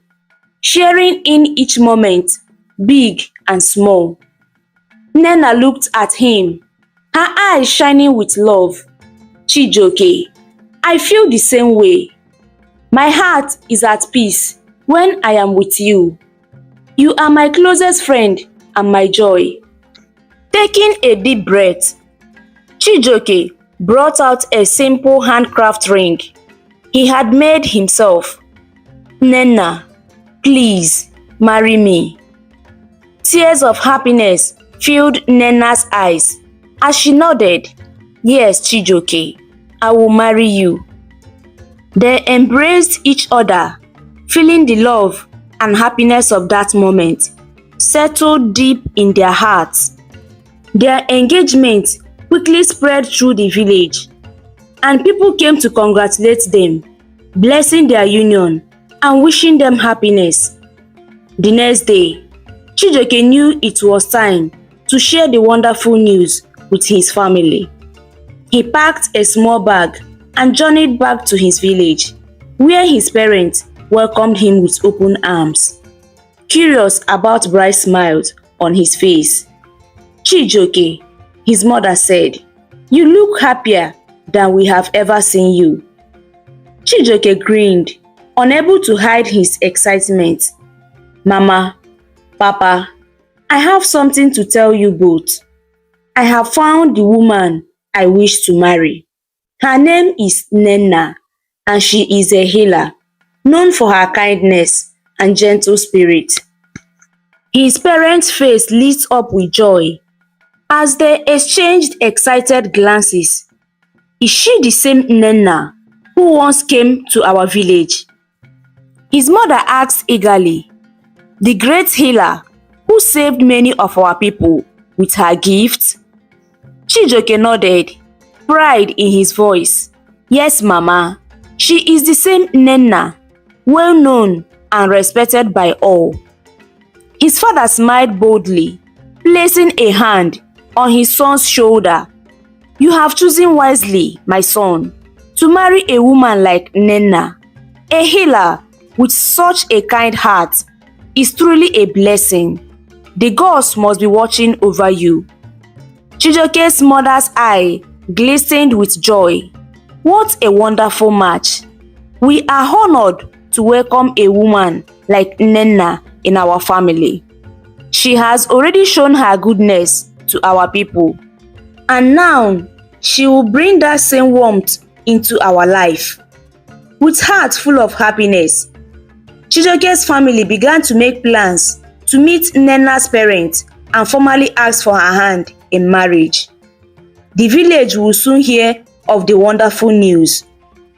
sharing in each moment, big and small. Nnenna looked at him, her eyes shining with love. Chijioke, I feel the same way. My heart is at peace when I am with you. You are my closest friend and my joy. Taking a deep breath, Chijioke brought out a simple handcraft ring he had made himself. Nnenna, please marry me. Tears of happiness filled Nnenna's eyes as she nodded. Yes, Chijioke, I will marry you." They embraced each other, feeling the love and happiness of that moment settled deep in their hearts. Their engagement quickly spread through the village, and people came to congratulate them, blessing their union and wishing them happiness. The next day, Chijioke knew it was time to share the wonderful news with his family. He packed a small bag and journeyed back to his village, where his parents welcomed him with open arms, curious about bright smiles on his face. "Chijioke," his mother said, "you look happier than we have ever seen you." Chijioke grinned, unable to hide his excitement. "Mama, Papa, I have something to tell you both. I have found the woman I wish to marry. Her name is Nnenna, and she is a healer, known for her kindness and gentle spirit." His parents' face lit up with joy as they exchanged excited glances. "Is she the same Nnenna who once came to our village?" his mother asked eagerly. "The great healer who saved many of our people with her gifts?" Chijioke nodded, pride in his voice. "Yes, Mama, she is the same Nnenna, well known and respected by all." His father smiled boldly, placing a hand on his son's shoulder. "You have chosen wisely, my son, to marry a woman like Nnenna. A healer with such a kind heart is truly a blessing. The gods must be watching over you." Chijioke's mother's eye glistened with joy. "What a wonderful match! We are honored to welcome a woman like Nnenna in our family. She has already shown her goodness to our people, and now she will bring that same warmth into our life." With heart full of happiness, Chijioke's family began to make plans to meet Nnenna's parents and formally ask for her hand in marriage. The village will soon hear of the wonderful news,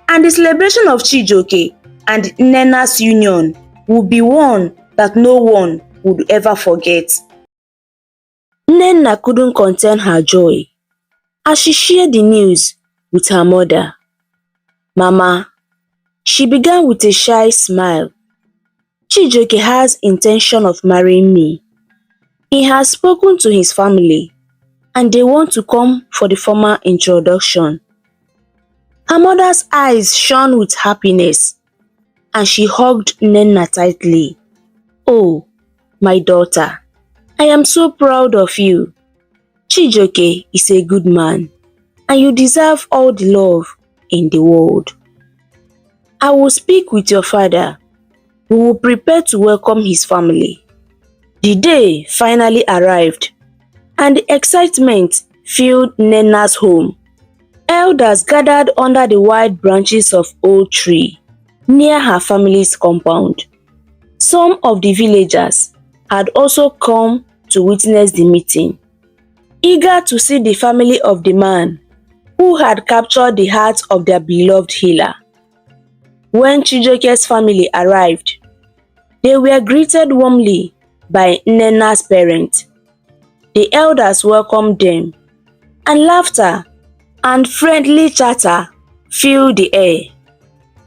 and the celebration of Chijioke and Nnenna's union will be one that no one would ever forget. Nnenna couldn't contain her joy as she shared the news with her mother. "Mama," she began with a shy smile, "Chijioke has intention of marrying me. He has spoken to his family, and they want to come for the formal introduction." Her mother's eyes shone with happiness, and she hugged Nnenna tightly. "Oh, my daughter, I am so proud of you. Chijioke is a good man, and you deserve all the love in the world. I will speak with your father. We will prepare to welcome his family." The day finally arrived, and the excitement filled Nnenna's home. Elders gathered under the wide branches of old tree near her family's compound. Some of the villagers had also come to witness the meeting, eager to see the family of the man who had captured the heart of their beloved healer. When Chijioke's family arrived, they were greeted warmly by Nnenna's parents. The elders welcomed them, and laughter and friendly chatter filled the air.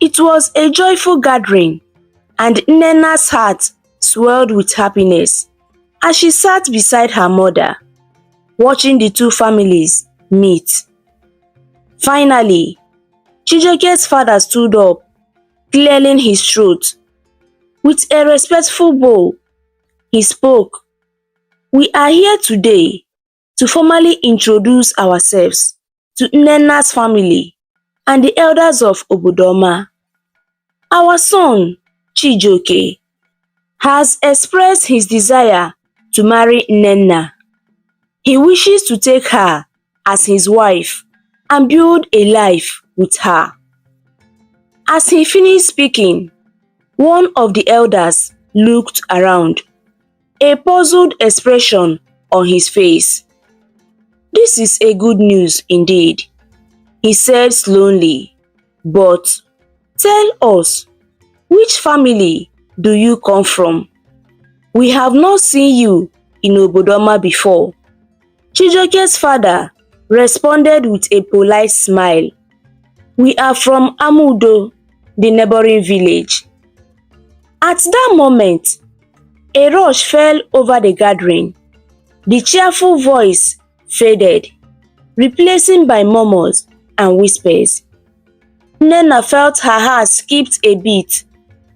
It was a joyful gathering, and Nnenna's heart swelled with happiness as she sat beside her mother, watching the two families meet. Finally, Chijioke's father stood up, clearing his throat. With a respectful bow, he spoke. "We are here today to formally introduce ourselves to Nnenna's family and the elders of Obodoma. Our son, Chijioke, has expressed his desire to marry Nnenna. He wishes to take her as his wife and build a life with her." As he finished speaking, one of the elders looked around, a puzzled expression on his face. "This is a good news indeed. he said slowly. But tell us, which family do you come from? We have not seen you in Obodoma before. Chijioke's father responded with a polite smile. We are from Amudo, the neighboring village. At that moment, a rush fell over the gathering. The cheerful voice faded, replacing by murmurs and whispers. Nnenna felt her heart skipped a beat,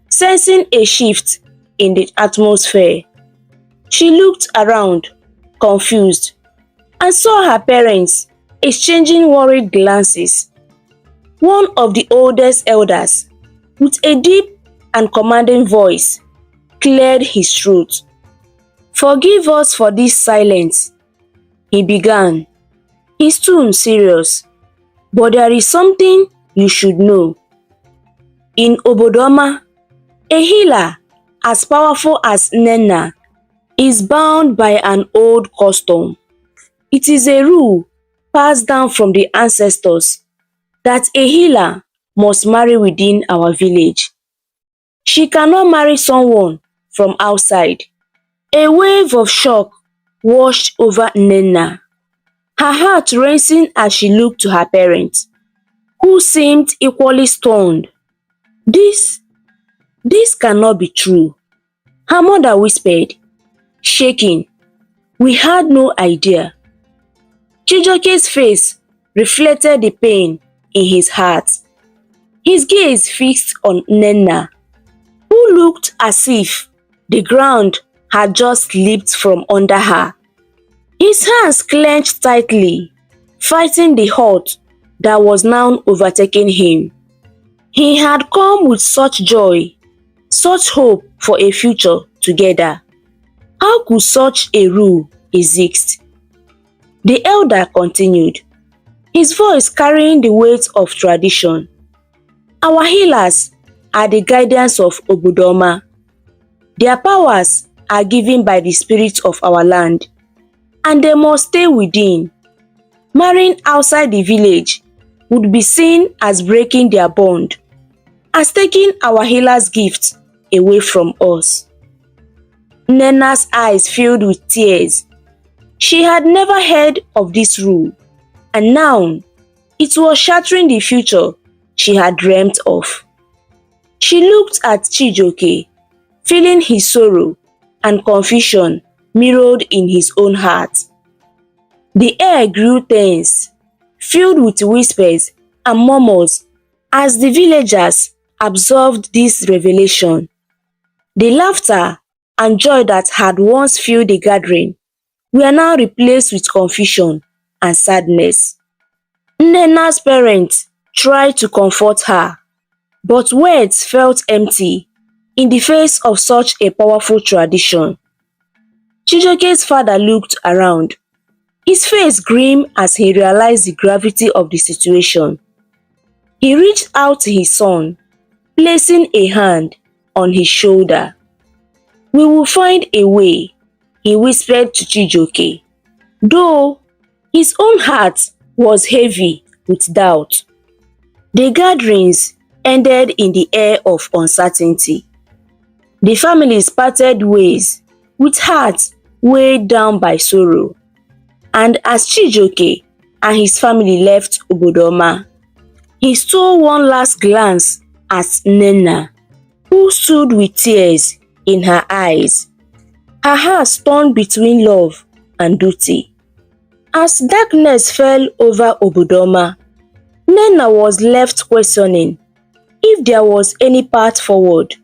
sensing a shift in the atmosphere. She looked around, confused, and saw her parents exchanging worried glances. One of the oldest elders, with a deep and commanding voice, cleared his throat. Forgive us for this silence, he began, his tone serious. But there is something you should know. In Obodoma, a healer as powerful as Nnenna is bound by an old custom. It is a rule passed down from the ancestors that a healer must marry within our village. She cannot marry someone from outside. A wave of shock washed over Nnenna, her heart racing as she looked to her parents, who seemed equally stunned. This cannot be true, her mother whispered, shaking. We had no idea. Chijioke's face reflected the pain in his heart. His gaze fixed on Nnenna, who looked as if the ground had just leaped from under her. His hands clenched tightly, fighting the hurt that was now overtaking him. He had come with such joy, such hope for a future together. How could such a rule exist? The elder continued, his voice carrying the weight of tradition. Our healers are the guidance of Obodoma. Their powers are given by the spirit of our land, and they must stay within. Marrying outside the village would be seen as breaking their bond, as taking our healers' gifts away from us. Nnenna's eyes filled with tears. She had never heard of this rule, and now it was shattering the future she had dreamt of. She looked at Chijioke, feeling his sorrow and confusion mirrored in his own heart. The air grew tense, filled with whispers and murmurs as the villagers absorbed this revelation. The laughter and joy that had once filled the gathering were now replaced with confusion and sadness. Nnenna's parents tried to comfort her, but words felt empty in the face of such a powerful tradition. Chijioke's father looked around, his face grim as he realized the gravity of the situation. He reached out to his son, placing a hand on his shoulder. We will find a way, he whispered to Chijioke, though his own heart was heavy with doubt. The gatherings ended in the air of uncertainty. The families parted ways with hearts weighed down by sorrow. And as Chijioke and his family left Obodoma, he stole one last glance at Nnenna, who stood with tears in her eyes, her heart torn between love and duty. As darkness fell over Obodoma, Nnenna was left questioning if there was any path forward,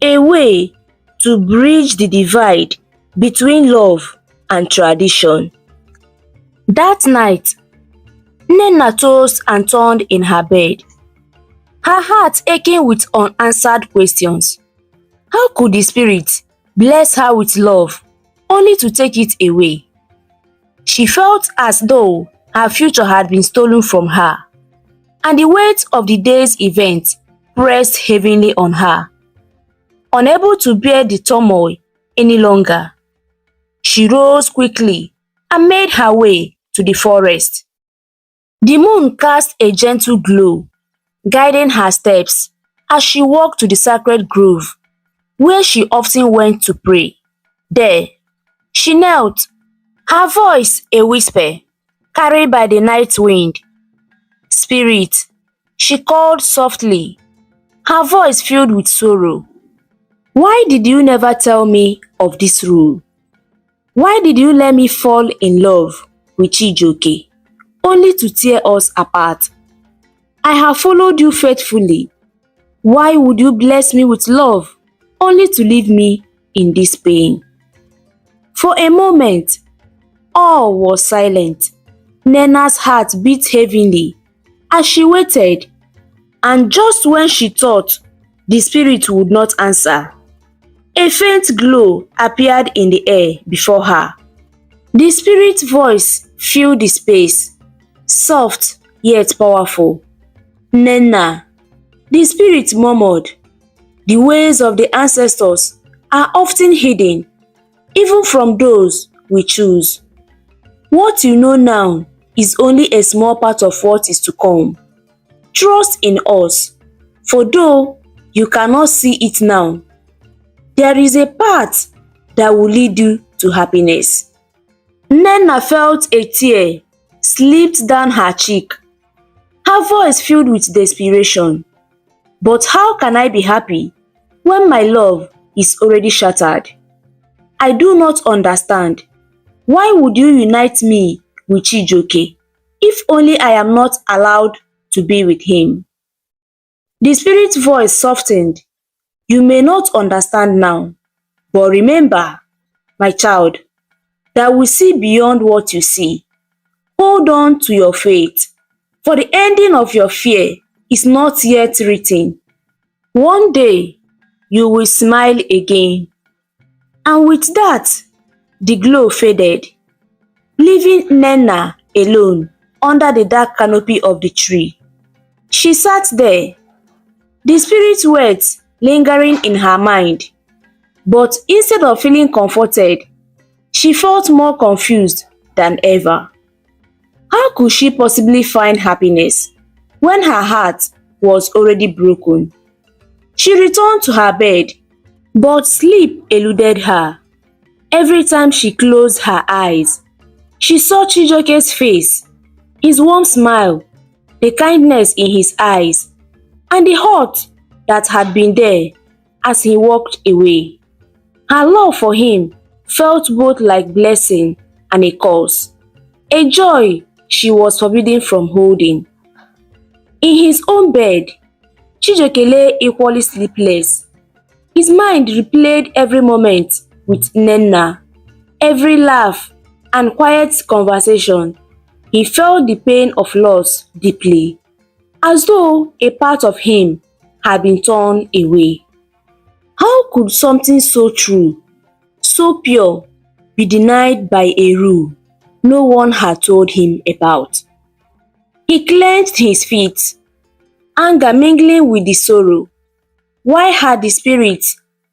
a way to bridge the divide between love and tradition. That night, Nnenna tossed and turned in her bed, her heart aching with unanswered questions. How could the spirit bless her with love only to take it away? She felt as though her future had been stolen from her, and the weight of the day's event pressed heavily on her. Unable to bear the turmoil any longer, she rose quickly and made her way to the forest. The moon cast a gentle glow, guiding her steps as she walked to the sacred grove where she often went to pray. There, she knelt, her voice a whisper, carried by the night wind. "Spirit," she called softly, her voice filled with sorrow. "Why did you never tell me of this rule? Why did you let me fall in love with Chijioke, only to tear us apart? I have followed you faithfully. Why would you bless me with love, only to leave me in this pain?" For a moment, all was silent. Nena's heart beat heavily as she waited, and just when she thought the spirit would not answer, a faint glow appeared in the air before her. The spirit's voice filled the space, soft yet powerful. "Nena," the spirit murmured, "the ways of the ancestors are often hidden, even from those we choose. What you know now is only a small part of what is to come. Trust in us, for though you cannot see it now, there is a path that will lead you to happiness." Nena felt a tear slipped down her cheek, her voice filled with desperation. "But how can I be happy when my love is already shattered? I do not understand. Why would you unite me with Chijioke if only I am not allowed to be with him?" The spirit's voice softened. "You may not understand now, but remember, my child, that we see beyond what you see. Hold on to your faith, for the ending of your fear is not yet written. One day, you will smile again." And with that, the glow faded, leaving Nena alone under the dark canopy of the tree. She sat there, the spirit's words lingering in her mind, but instead of feeling comforted, she felt more confused than ever. How could she possibly find happiness when her heart was already broken? She returned to her bed, but sleep eluded her. Every time she closed her eyes, she saw Chijioke's face, his warm smile, the kindness in his eyes, and the heart that had been there as he walked away. Her love for him felt both like blessing and a curse, a joy she was forbidden from holding. In his own bed, Chijioke lay equally sleepless. His mind replayed every moment with Nena, every laugh and quiet conversation. He felt the pain of loss deeply, as though a part of him had been torn away. How could something so true, so pure, be denied by a rule no one had told him about? He clenched his feet, anger mingling with the sorrow. Why had the spirit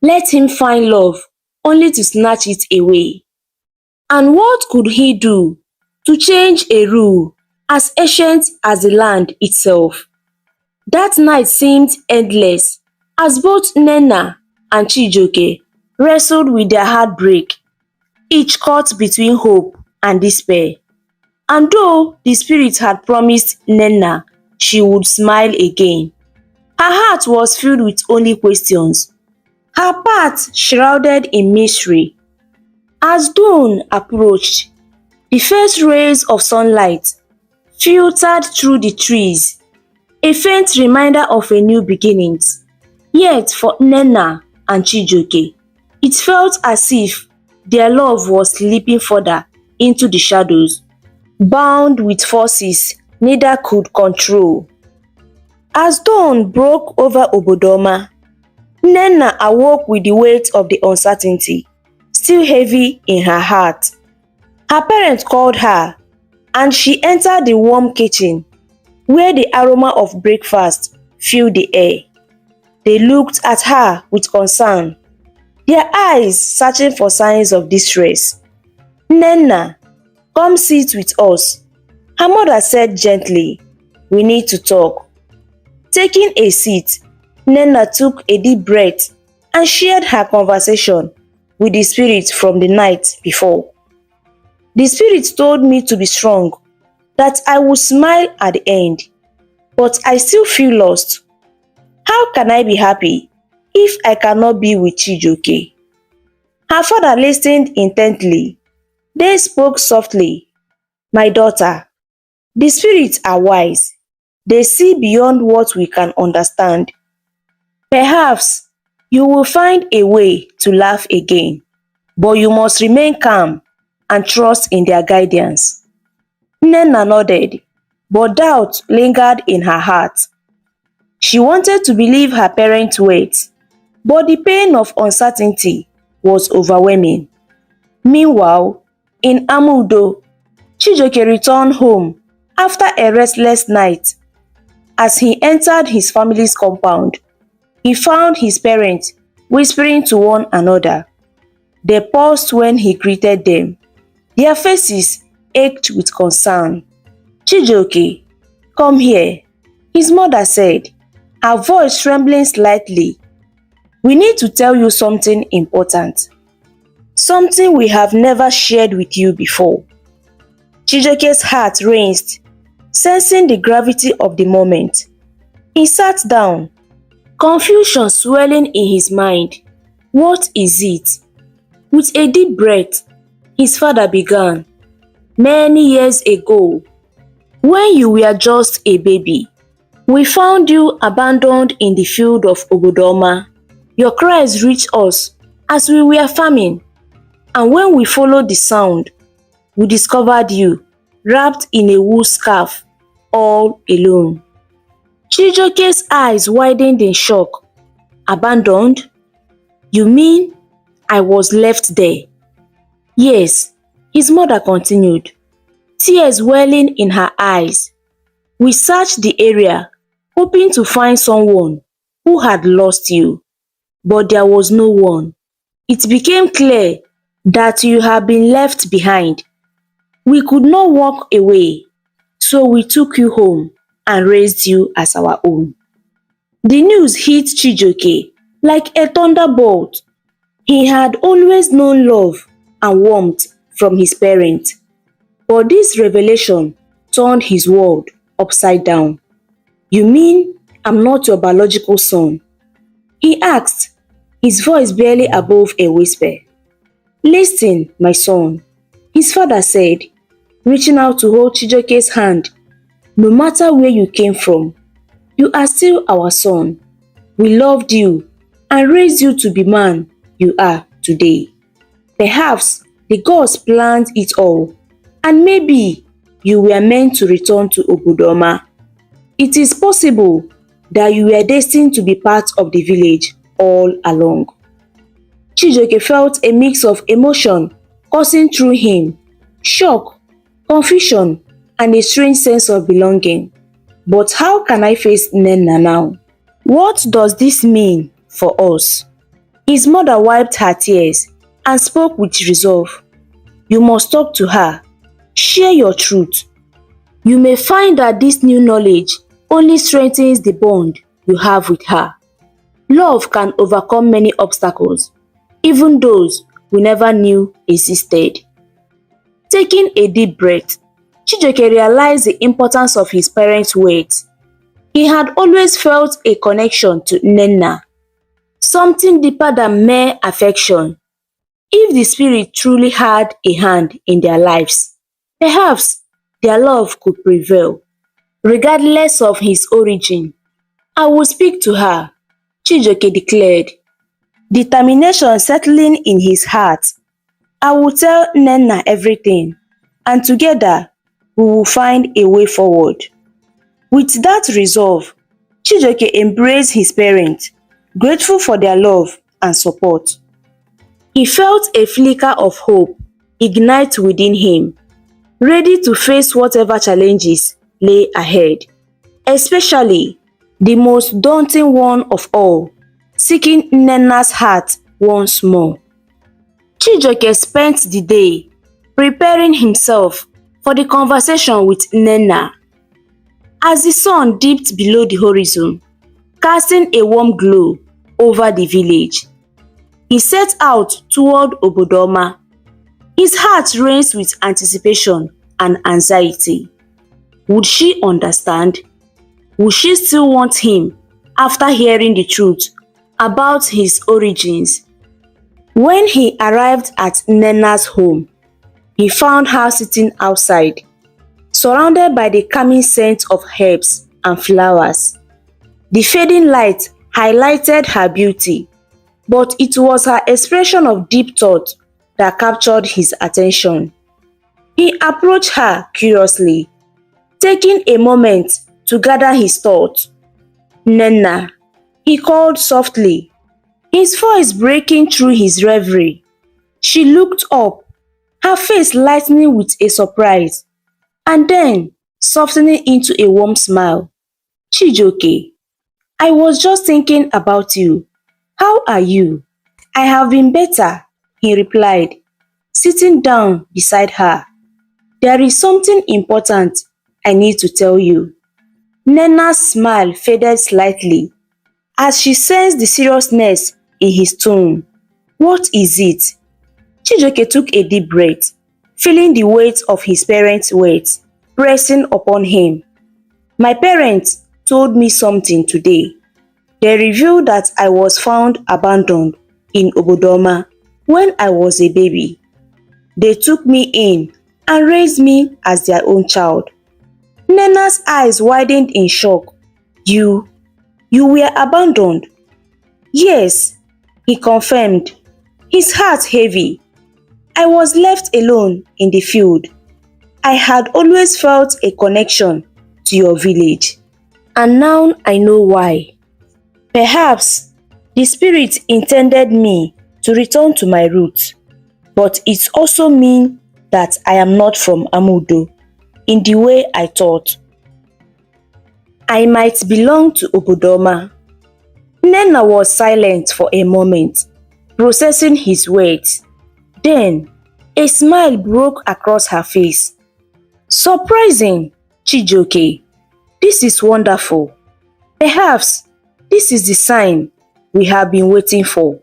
let him find love only to snatch it away? And what could he do to change a rule as ancient as the land itself? That night seemed endless as both Nena and Chijioke wrestled with their heartbreak, each caught between hope and despair. And though the spirit had promised Nena she would smile again, her heart was filled with only questions, her path shrouded in mystery. As dawn approached, the first rays of sunlight filtered through the trees, a faint reminder of a new beginning. Yet for Nena and Chijioke, it felt as if their love was slipping further into the shadows, bound with forces neither could control. As dawn broke over Obodoma, Nena awoke with the weight of the uncertainty still heavy in her heart. Her parents called her, and she entered the warm kitchen where the aroma of breakfast filled the air. They looked at her with concern, their eyes searching for signs of distress. "Nena, come sit with us," Her mother said gently, "We need to talk." Taking a seat, Nnenna took a deep breath and shared her conversation with the spirit from the night before. "The spirit told me to be strong, that I would smile at the end, but I still feel lost. How can I be happy if I cannot be with Chijioke?" Her father listened intently, then spoke softly. "My daughter, the spirits are wise. They see beyond what we can understand. Perhaps you will find a way to laugh again, but you must remain calm and trust in their guidance." Nnenna nodded, but doubt lingered in her heart. She wanted to believe her parents' words, but the pain of uncertainty was overwhelming. Meanwhile, in Amudo, Chijioke returned home after a restless night. As he entered his family's compound, he found his parents whispering to one another. They paused when he greeted them. Their faces ached with concern. "Chijioke, come here," his mother said, her voice trembling slightly. "We need to tell you something important. Something we have never shared with you before." Chijioke's heart raced, sensing the gravity of the moment. He sat down, confusion swelling in his mind. What is it? With a deep breath, his father began. "Many years ago, when you were just a baby, we found you abandoned in the field of Obodoma. Your cries reached us as we were farming, and when we followed the sound, we discovered you wrapped in a wool scarf, all alone." Chijioke's eyes widened in shock. "Abandoned? You mean I was left there?" "Yes," his mother continued, tears welling in her eyes. "We searched the area, hoping to find someone who had lost you, but there was no one. It became clear that you had been left behind. We could not walk away, so we took you home and raised you as our own." The news hit Chijioke like a thunderbolt. He had always known love and warmth from his parents, but this revelation turned his world upside down. "You mean I'm not your biological son?" he asked, his voice barely above a whisper. "Listen, my son," his father said, reaching out to hold Chijioke's hand. "No matter where you came from, you are still our son. We loved you and raised you to be man you are today. Perhaps the gods planned it all, and maybe you were meant to return to Obodoma. It is possible that you were destined to be part of the village all along." Chijioke felt a mix of emotion coursing through him: shock, confusion, and a strange sense of belonging. But how can I face Nnenna now? What does this mean for us? His mother wiped her tears and spoke with resolve. "You must talk to her. Share your truth. You may find that this new knowledge only strengthens the bond you have with her. Love can overcome many obstacles, even those we never knew existed." Taking a deep breath, Chijioke realized the importance of his parents' words. He had always felt a connection to Nnenna, something deeper than mere affection. If the spirit truly had a hand in their lives, perhaps their love could prevail, regardless of his origin. "I will speak to her," Chijioke declared, determination settling in his heart. "I will tell Nnenna everything, and together we will find a way forward." With that resolve, Chijioke embraced his parents, grateful for their love and support. He felt a flicker of hope ignite within him, ready to face whatever challenges lay ahead, especially the most daunting one of all, seeking Nnenna's heart once more. Chijioke spent the day preparing himself for the conversation with Nnenna. As the sun dipped below the horizon, casting a warm glow over the village, he set out toward Obodoma. His heart raced with anticipation and anxiety. Would she understand? Would she still want him after hearing the truth about his origins? When he arrived at Nnenna's home, he found her sitting outside, surrounded by the calming scent of herbs and flowers. The fading light highlighted her beauty, but it was her expression of deep thought that captured his attention. He approached her curiously, taking a moment to gather his thoughts. "Nnenna," he called softly, his voice breaking through his reverie. She looked up, her face lightening with a surprise, and then softening into a warm smile. "Chijioke, I was just thinking about you. How are you?" "I have been better," he replied, sitting down beside her. "There is something important I need to tell you." Nnenna's smile faded slightly as she sensed the seriousness in his tone. "What is it?" Chijioke took a deep breath, feeling the weight of his parents' words pressing upon him. "My parents told me something today. They revealed that I was found abandoned in Obodoma when I was a baby. They took me in and raised me as their own child." Nnenna's eyes widened in shock. You were abandoned?" "Yes," he confirmed, his heart heavy. "I was left alone in the field. I had always felt a connection to your village, and now I know why. Perhaps the spirit intended me to return to my roots, but it also means that I am not from Amudo in the way I thought. I might belong to Obodoma." Nnenna was silent for a moment, processing his words. Then, a smile broke across her face. "Surprising, Chijioke. This is wonderful. Perhaps this is the sign we have been waiting for.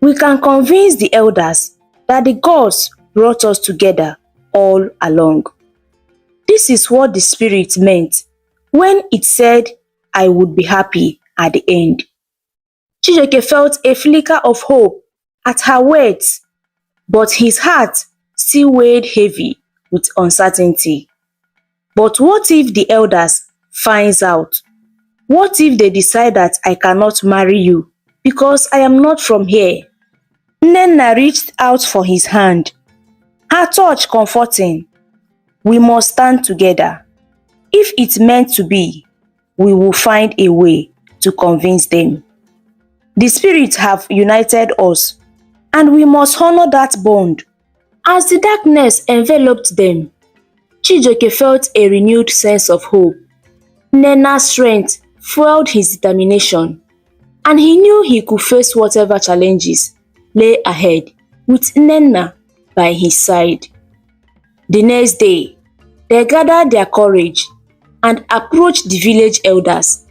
We can convince the elders that the gods brought us together all along. This is what the spirit meant when it said I would be happy at the end." Chijioke felt a flicker of hope at her words, but his heart still weighed heavy with uncertainty. But what if the elders finds out? What if they decide that I cannot marry you because I am not from here? Nnenna reached out for his hand, her touch comforting. "We must stand together. If it's meant to be, we will find a way to convince them. The spirits have united us, and we must honor that bond." As the darkness enveloped them, Chijioke felt a renewed sense of hope. Nnenna's strength fueled his determination, and he knew he could face whatever challenges lay ahead with Nnenna by his side. The next day, they gathered their courage and approached the village elders.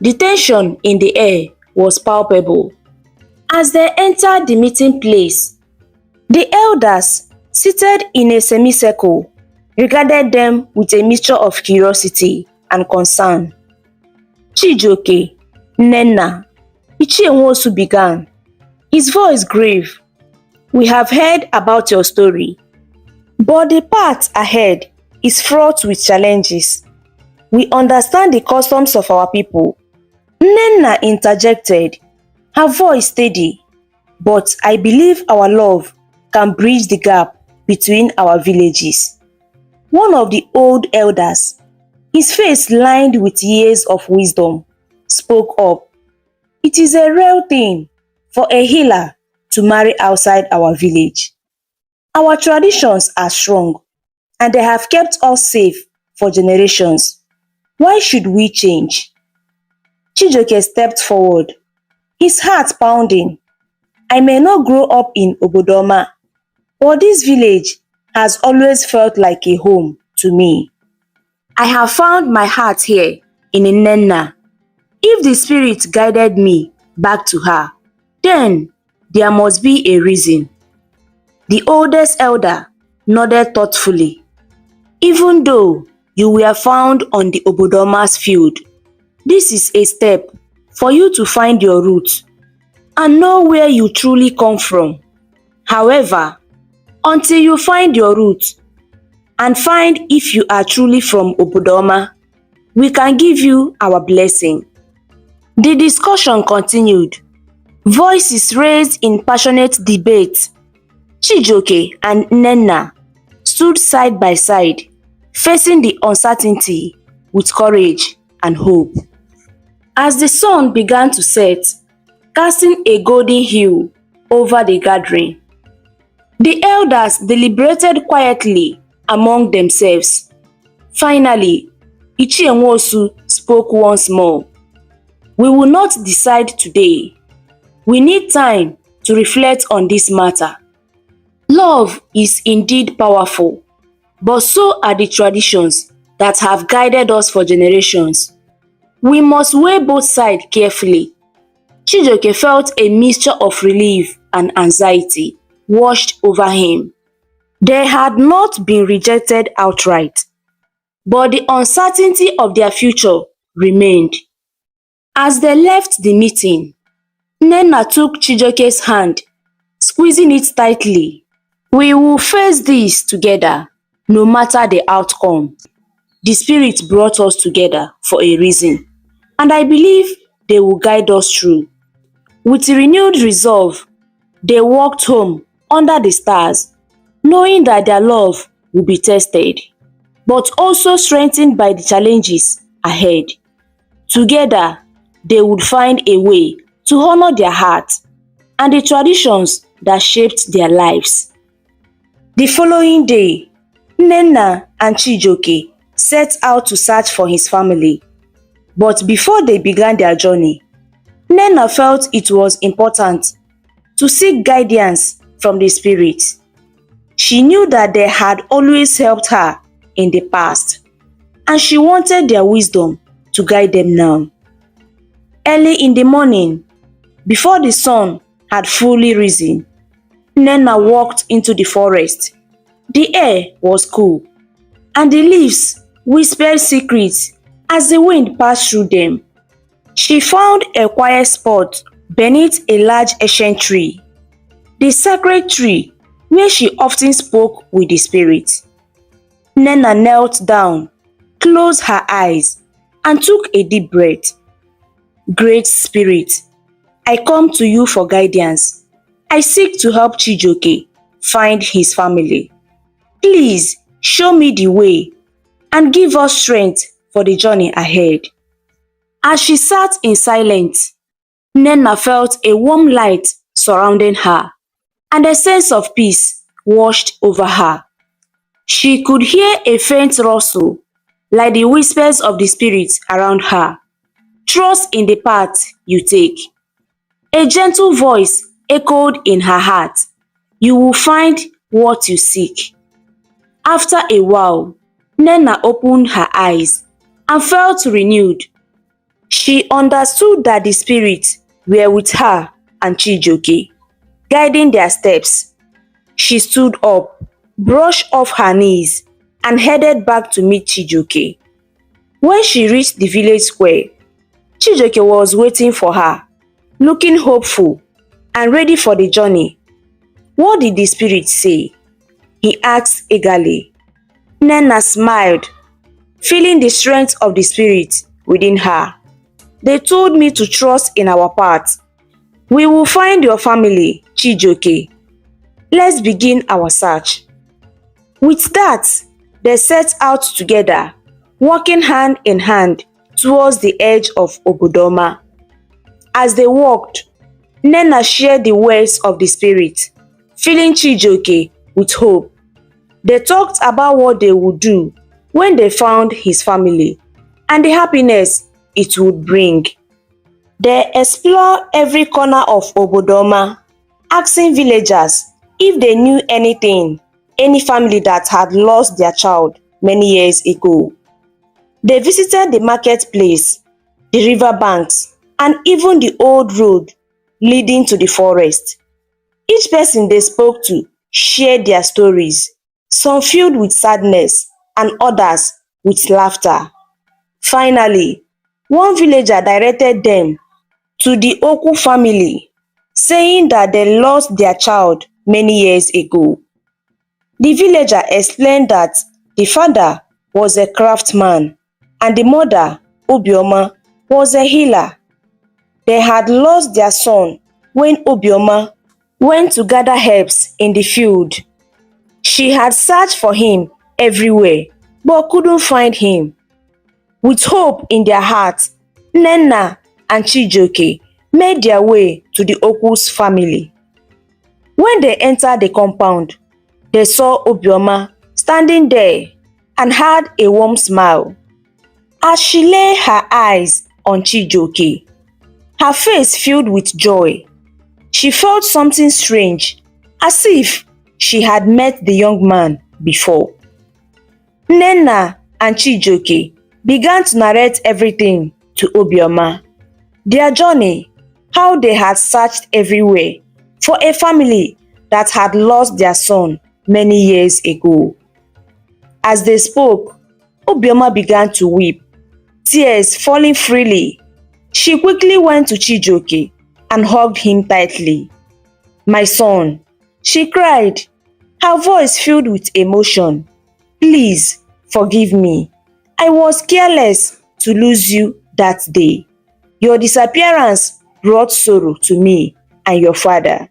The tension in the air was palpable. As they entered the meeting place, the elders, seated in a semicircle, regarded them with a mixture of curiosity and concern. "Chijioke, Nnenna," Ichie Nwosu began, his voice grave. "We have heard about your story, but the path ahead is fraught with challenges. We understand the customs of our people." Nnenna interjected, her voice steady. "But I believe our love can bridge the gap between our villages." One of the old elders, his face lined with years of wisdom, spoke up. "It is a rare thing for a healer to marry outside our village. Our traditions are strong, and they have kept us safe for generations. Why should we change?" Chijioke stepped forward, his heart pounding. "I may not grow up in Obodoma, but this village has always felt like a home to me. I have found my heart here in Nnenna. If the spirit guided me back to her, then there must be a reason. The oldest elder nodded thoughtfully. Even though you were found on the Obodoma's field, this is a step for you to find your roots and know where you truly come from. However, until you find your roots and find if you are truly from Obodoma, we can give you our blessing. The discussion continued. Voices raised in passionate debate. Chijioke and Nnenna stood side by side, facing the uncertainty with courage and hope. As the sun began to set, casting a golden hue over the gathering, the elders deliberated quietly among themselves. Finally, Ichie spoke once more. We will not decide today. We need time to reflect on this matter. Love is indeed powerful, but so are the traditions that have guided us for generations. We must weigh both sides carefully. Chijioke felt a mixture of relief and anxiety washed over him. They had not been rejected outright, but the uncertainty of their future remained. As they left the meeting, Nnenna took Chijioke's hand, squeezing it tightly. We will face this together, no matter the outcome. The spirit brought us together for a reason, and I believe they will guide us through. With renewed resolve, they walked home under the stars, knowing that their love will be tested, but also strengthened by the challenges ahead. Together, they would find a way to honor their heart and the traditions that shaped their lives. The following day, Nnenna and Chijioke set out to search for his family. But before they began their journey, Nnenna felt it was important to seek guidance from the spirit. She knew that they had always helped her in the past, and she wanted their wisdom to guide them now. Early in the morning, before the sun had fully risen, Nnenna walked into the forest. The air was cool, and the leaves whispered secrets as the wind passed through them. She found a quiet spot beneath a large ancient tree, the sacred tree where she often spoke with the spirit. Nnenna knelt down, closed her eyes, and took a deep breath. Great Spirit, I come to you for guidance. I seek to help Chijioke find his family. Please show me the way and give us strength for the journey ahead. As she sat in silence, Nnenna felt a warm light surrounding her, and a sense of peace washed over her. She could hear a faint rustle, like the whispers of the spirits around her. Trust in the path you take. A gentle voice echoed in her heart. You will find what you seek. After a while, Nnenna opened her eyes and felt renewed. She understood that the spirits were with her and Chijioke, guiding their steps. She stood up, brushed off her knees, and headed back to meet Chijioke. When she reached the village square, Chijioke was waiting for her, looking hopeful and ready for the journey. What did the spirit say? He asked eagerly. Nnenna smiled, feeling the strength of the spirit within her. They told me to trust in our path. We will find your family, Chijioke. Let's begin our search. With that, they set out together, walking hand in hand towards the edge of Obodoma. As they walked, Nnenna shared the words of the spirit, filling Chijioke with hope. They talked about what they would do when they found his family and the happiness it would bring. They explored every corner of Obodoma, asking villagers if they knew anything any family that had lost their child many years ago. They visited the marketplace, the river banks, and even the old road leading to the forest. Each person they spoke to shared their stories, some filled with sadness and others with laughter. Finally, one villager directed them to the Oku family, saying that they lost their child many years ago. The villager explained that the father was a craftsman and the mother, Obioma, was a healer. They had lost their son when Obioma went to gather herbs in the field. She had searched for him everywhere but couldn't find him. With hope in their hearts, Nnenna and Chijioke made their way to the Oku's family. When they entered the compound, they saw Obioma standing there and had a warm smile. As she lay her eyes on Chijioke, her face filled with joy. She felt something strange, as if she had met the young man before. Nnenna and Chijioke began to narrate everything to Obioma. Their journey, how they had searched everywhere for a family that had lost their son many years ago. As they spoke, Obioma began to weep, tears falling freely. She quickly went to Chijioke and hugged him tightly. "My son," she cried, her voice filled with emotion. "Please forgive me. I was careless to lose you that day. Your disappearance brought sorrow to me and your father.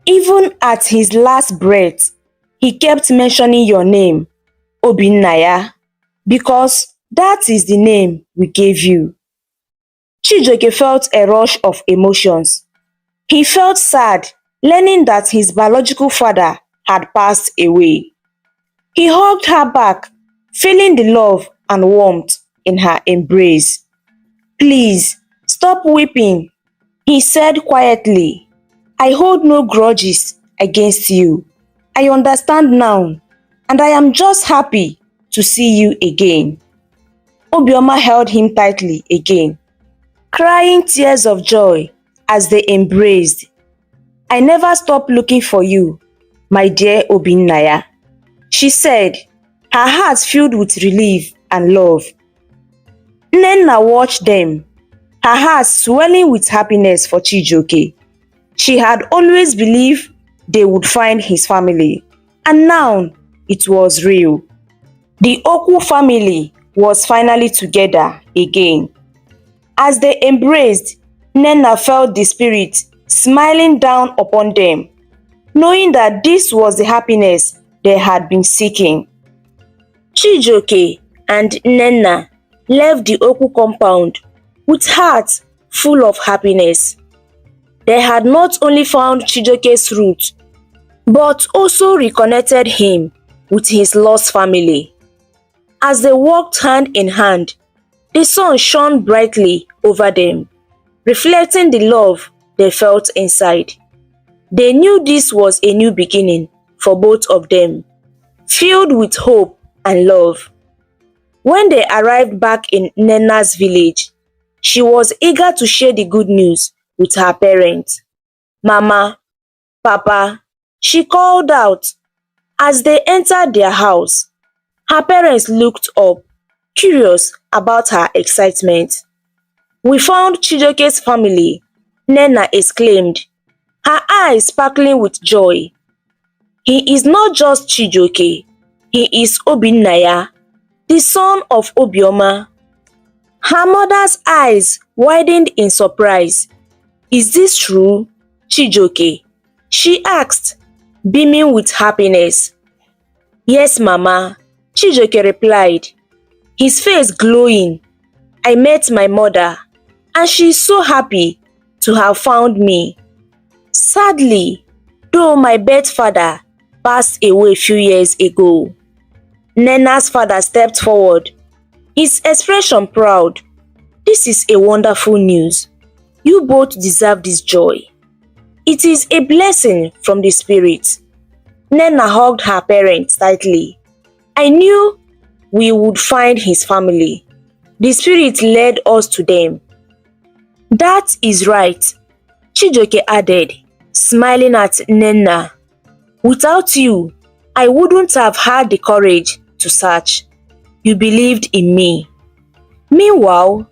Even at his last breath, he kept mentioning your name, Obinnaya, because that is the name we gave you." Chijioke felt a rush of emotions. He felt sad learning that his biological father had passed away. He hugged her back, feeling the love and warmth in her embrace. "Please, stop weeping," he said quietly. "I hold no grudges against you. I understand now, and I am just happy to see you again." Obioma held him tightly again, crying tears of joy as they embraced. "I never stopped looking for you, my dear Obinnaya," she said, her heart filled with relief and love. Nnenna watched them, her heart swelling with happiness for Chijioke. She had always believed they would find his family, and now it was real. The Oku family was finally together again. As they embraced, Nnenna felt the spirit smiling down upon them, knowing that this was the happiness they had been seeking. Chijioke and Nnenna left the Oku compound with hearts full of happiness. They had not only found Chijioke's root, but also reconnected him with his lost family. As they walked hand in hand, the sun shone brightly over them, reflecting the love they felt inside. They knew this was a new beginning for both of them, filled with hope and love. When they arrived back in Nnenna's village, she was eager to share the good news with her parents. "Mama, Papa," she called out. As they entered their house, her parents looked up, curious about her excitement. "We found Chijioke's family," Nnenna exclaimed, her eyes sparkling with joy. "He is not just Chijioke, he is Obinnaya, the son of Obioma." Her mother's eyes widened in surprise. "Is this true, Chijioke?" she asked, beaming with happiness. "Yes, Mama," Chijioke replied, his face glowing. "I met my mother, and she is so happy to have found me. Sadly, though my birth father passed away a few years ago." Nnenna's father stepped forward, his expression proud. "This is a wonderful news. You both deserve this joy. It is a blessing from the spirit." Nnenna hugged her parents tightly. I knew we would find his family. The spirit led us to them. That is right, Chijioke added, smiling at Nnenna. Without you, I wouldn't have had the courage to search. You believed in me. Meanwhile,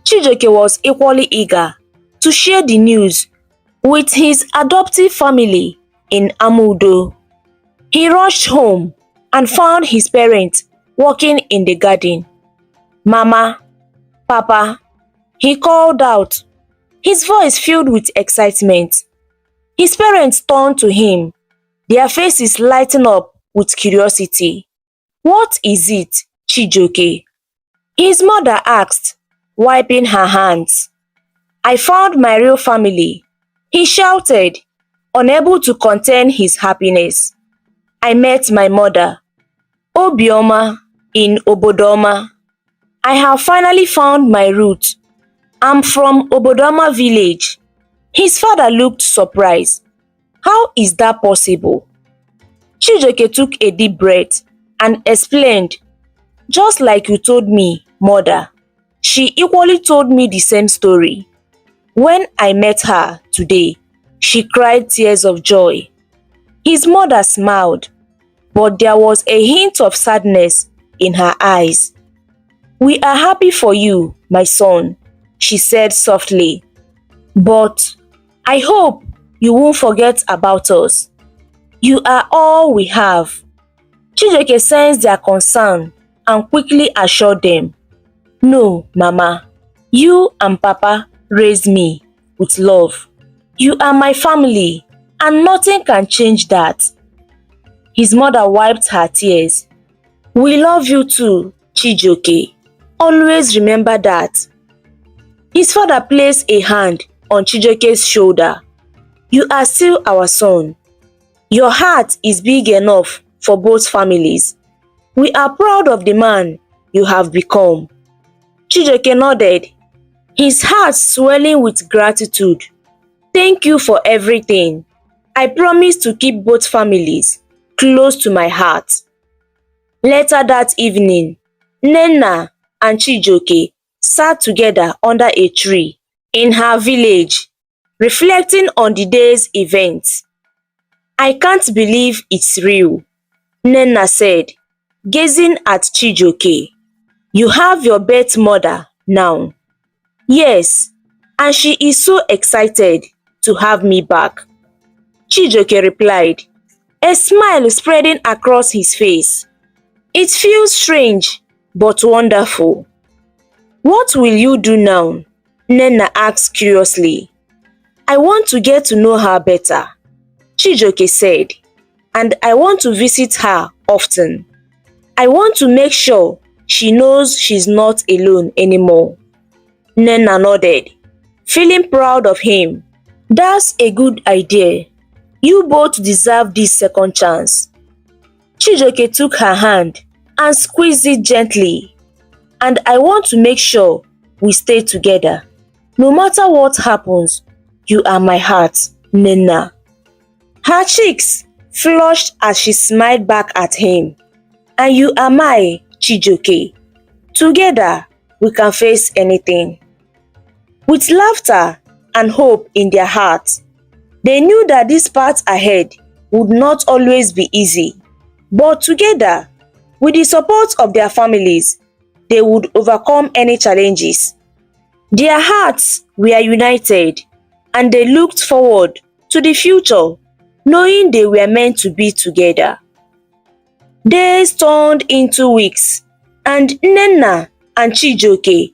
Chijioke was equally eager to share the news with his adoptive family in Amudo. He rushed home and found his parents working in the garden. Mama, Papa, he called out, his voice filled with excitement. His parents turned to him, their faces lighting up with curiosity. What is it, Chijioke? His mother asked, wiping her hands. I found my real family, he shouted, unable to contain his happiness. I met my mother, Obioma, in Obodoma. I have finally found my root. I'm from Obodoma village. His father looked surprised. How is that possible? Chijioke took a deep breath and explained, just like you told me, mother. She equally told me the same story. When I met her today, she cried tears of joy. His mother smiled, but there was a hint of sadness in her eyes. We are happy for you, my son, she said softly. But I hope you won't forget about us. You are all we have. Chijioke sensed their concern and quickly assured them, no, Mama, you and Papa raised me with love. You are my family and nothing can change that. His mother wiped her tears. We love you too, Chijioke. Always remember that. His father placed a hand on Chijioke's shoulder. You are still our son. Your heart is big enough for both families. We are proud of the man you have become. Chijioke nodded, his heart swelling with gratitude. Thank you for everything. I promise to keep both families close to my heart. Later that evening, Nnenna and Chijioke sat together under a tree in her village, reflecting on the day's events. I can't believe it's real, Nnenna said, gazing at Chijioke. You have your birth mother now. Yes, and she is so excited to have me back. Chijioke replied, a smile spreading across his face. It feels strange, but wonderful. What will you do now? Nnenna asked curiously. I want to get to know her better, Chijioke said, and I want to visit her often. I want to make sure she knows she's not alone anymore. Nnenna nodded, feeling proud of him. That's a good idea. You both deserve this second chance. Chijioke took her hand and squeezed it gently. And I want to make sure we stay together. No matter what happens, you are my heart, Nnenna. Her cheeks flushed as she smiled back at him. And you are my Chijioke. Together, we can face anything. With laughter and hope in their hearts, they knew that this path ahead would not always be easy. But together, with the support of their families, they would overcome any challenges. Their hearts were united, and they looked forward to the future, knowing they were meant to be together. Days turned into weeks, and Nnenna and Chijioke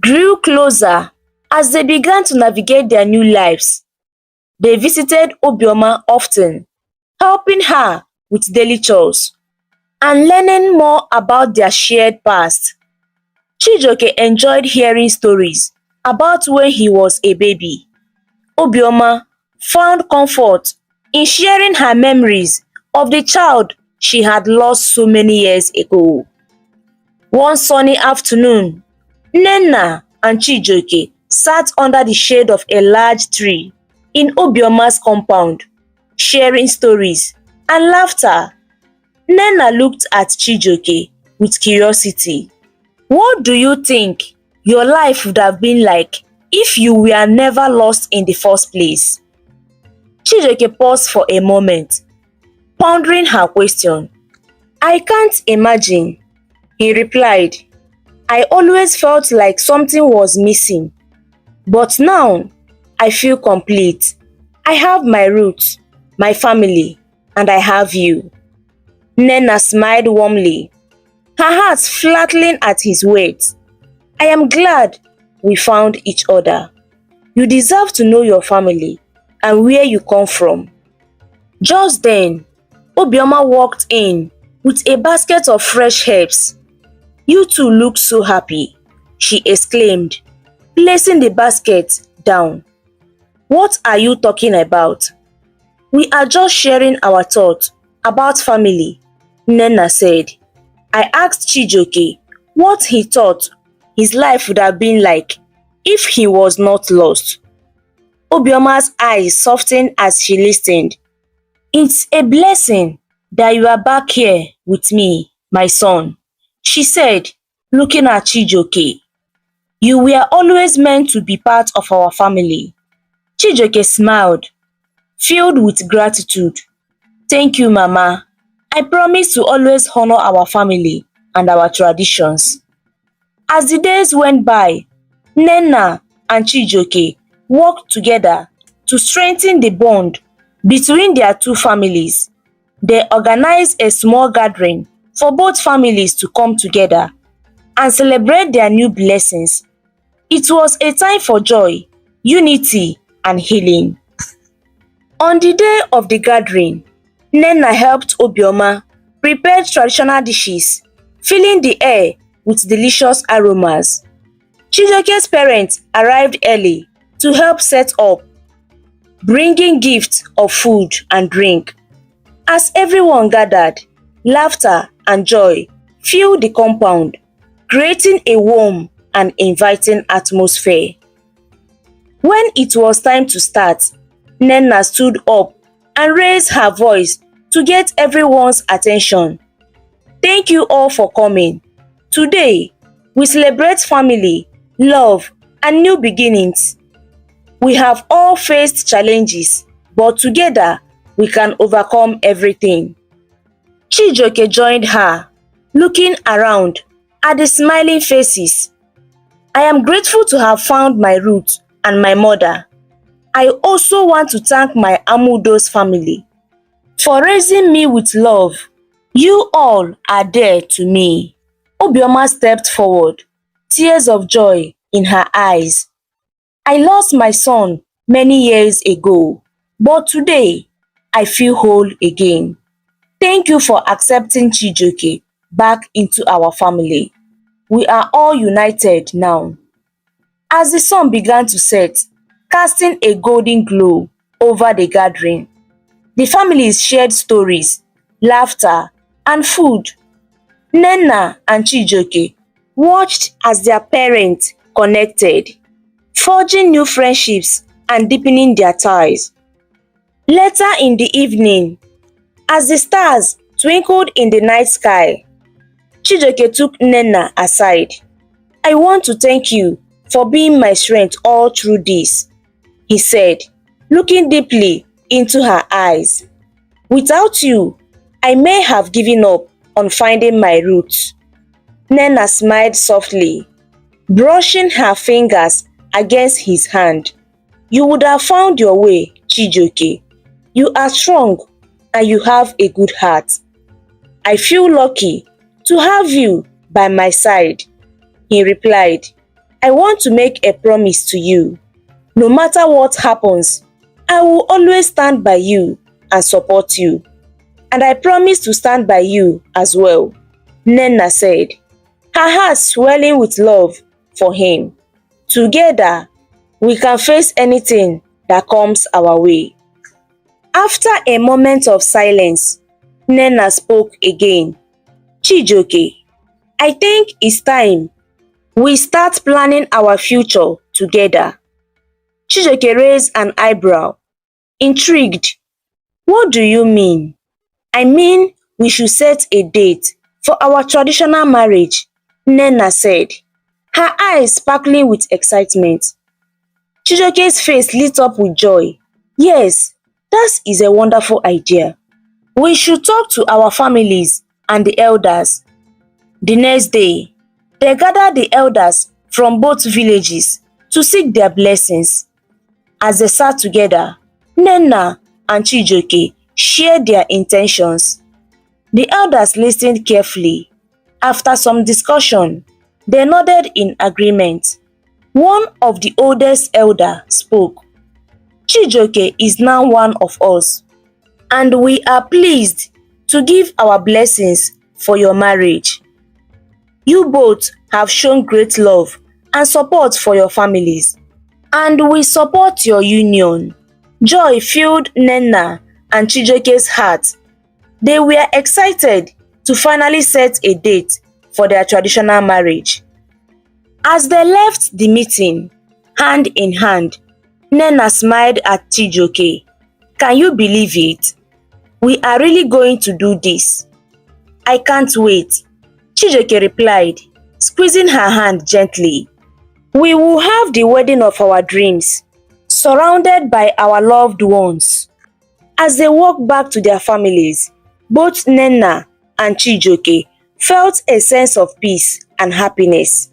grew closer as they began to navigate their new lives. They visited Obioma often, helping her with daily chores and learning more about their shared past. Chijioke enjoyed hearing stories about when he was a baby. Obioma found comfort in sharing her memories of the child she had lost so many years ago. One sunny afternoon, Nnenna and Chijioke sat under the shade of a large tree in Obioma's compound, sharing stories and laughter. Nnenna looked at Chijioke with curiosity. What do you think your life would have been like if you were never lost in the first place? Chijioke paused for a moment, pondering her question. I can't imagine, he replied. I always felt like something was missing, but now I feel complete. I have my roots, my family, and I have you. Nnenna smiled warmly, her heart flattering at his words. I am glad we found each other. You deserve to know your family and where you come from. Just then, Obioma walked in with a basket of fresh herbs. You two look so happy, she exclaimed, placing the basket down. What are you talking about? We are just sharing our thoughts about family, Nnenna said. I asked Chijioke what he thought his life would have been like if he was not lost. Obioma's eyes softened as she listened. It's a blessing that you are back here with me, my son, she said, looking at Chijioke. You were always meant to be part of our family. Chijioke smiled, filled with gratitude. Thank you, Mama. I promise to always honor our family and our traditions. As the days went by, Nnenna and Chijioke worked together to strengthen the bond between their two families. They organized a small gathering for both families to come together and celebrate their new blessings. It was a time for joy, unity, and healing. On the day of the gathering, Nnenna helped Obioma prepare traditional dishes, filling the air with delicious aromas. Chijioke's parents arrived early to help set up, bringing gifts of food and drink. As everyone gathered, laughter and joy filled the compound, creating a warm and inviting atmosphere. When it was time to start, Nnenna stood up and raised her voice to get everyone's attention. Thank you all for coming. Today, we celebrate family, love, and new beginnings. We have all faced challenges, but together we can overcome everything. Chijioke joined her, looking around at the smiling faces. I am grateful to have found my roots and my mother. I also want to thank my Amudo's family for raising me with love. You all are dear to me. Obioma stepped forward, tears of joy in her eyes. I lost my son many years ago, but today I feel whole again. Thank you for accepting Chijioke back into our family. We are all united now. As the sun began to set, casting a golden glow over the gathering, the families shared stories, laughter, and food. Nnenna and Chijioke watched as their parents connected, forging new friendships and deepening their ties. Later in the evening, as the stars twinkled in the night sky, Chijioke took Nnenna aside. I want to thank you for being my strength all through this, he said, looking deeply into her eyes. Without you, I may have given up on finding my roots. Nnenna smiled softly, brushing her fingers against his hand. You would have found your way, Chijioke. You are strong and you have a good heart. I feel lucky to have you by my side, he replied. I want to make a promise to you. No matter what happens, I will always stand by you and support you. And I promise to stand by you as well, Nnenna said, her heart swelling with love for him. Together, we can face anything that comes our way. After a moment of silence, Nnenna spoke again. Chijioke, I think it's time we start planning our future together. Chijioke raised an eyebrow, intrigued. What do you mean? I mean, we should set a date for our traditional marriage, Nnenna said, her eyes sparkling with excitement. Chijioke's face lit up with joy. Yes, that is a wonderful idea. We should talk to our families and the elders. The next day, they gathered the elders from both villages to seek their blessings. As they sat together, Nnenna and Chijioke shared their intentions. The elders listened carefully. After some discussion, they nodded in agreement. One of the oldest elder spoke. Chijioke is now one of us, and we are pleased to give our blessings for your marriage. You both have shown great love and support for your families, and we support your union. Joy filled Nnenna and Chijioke's hearts. They were excited to finally set a date for their traditional marriage. As they left the meeting, hand in hand, Nnenna smiled at Chijioke. Can you believe it? We are really going to do this. I can't wait, Chijioke replied, squeezing her hand gently. We will have the wedding of our dreams, surrounded by our loved ones. As they walked back to their families, both Nnenna and Chijioke felt a sense of peace and happiness.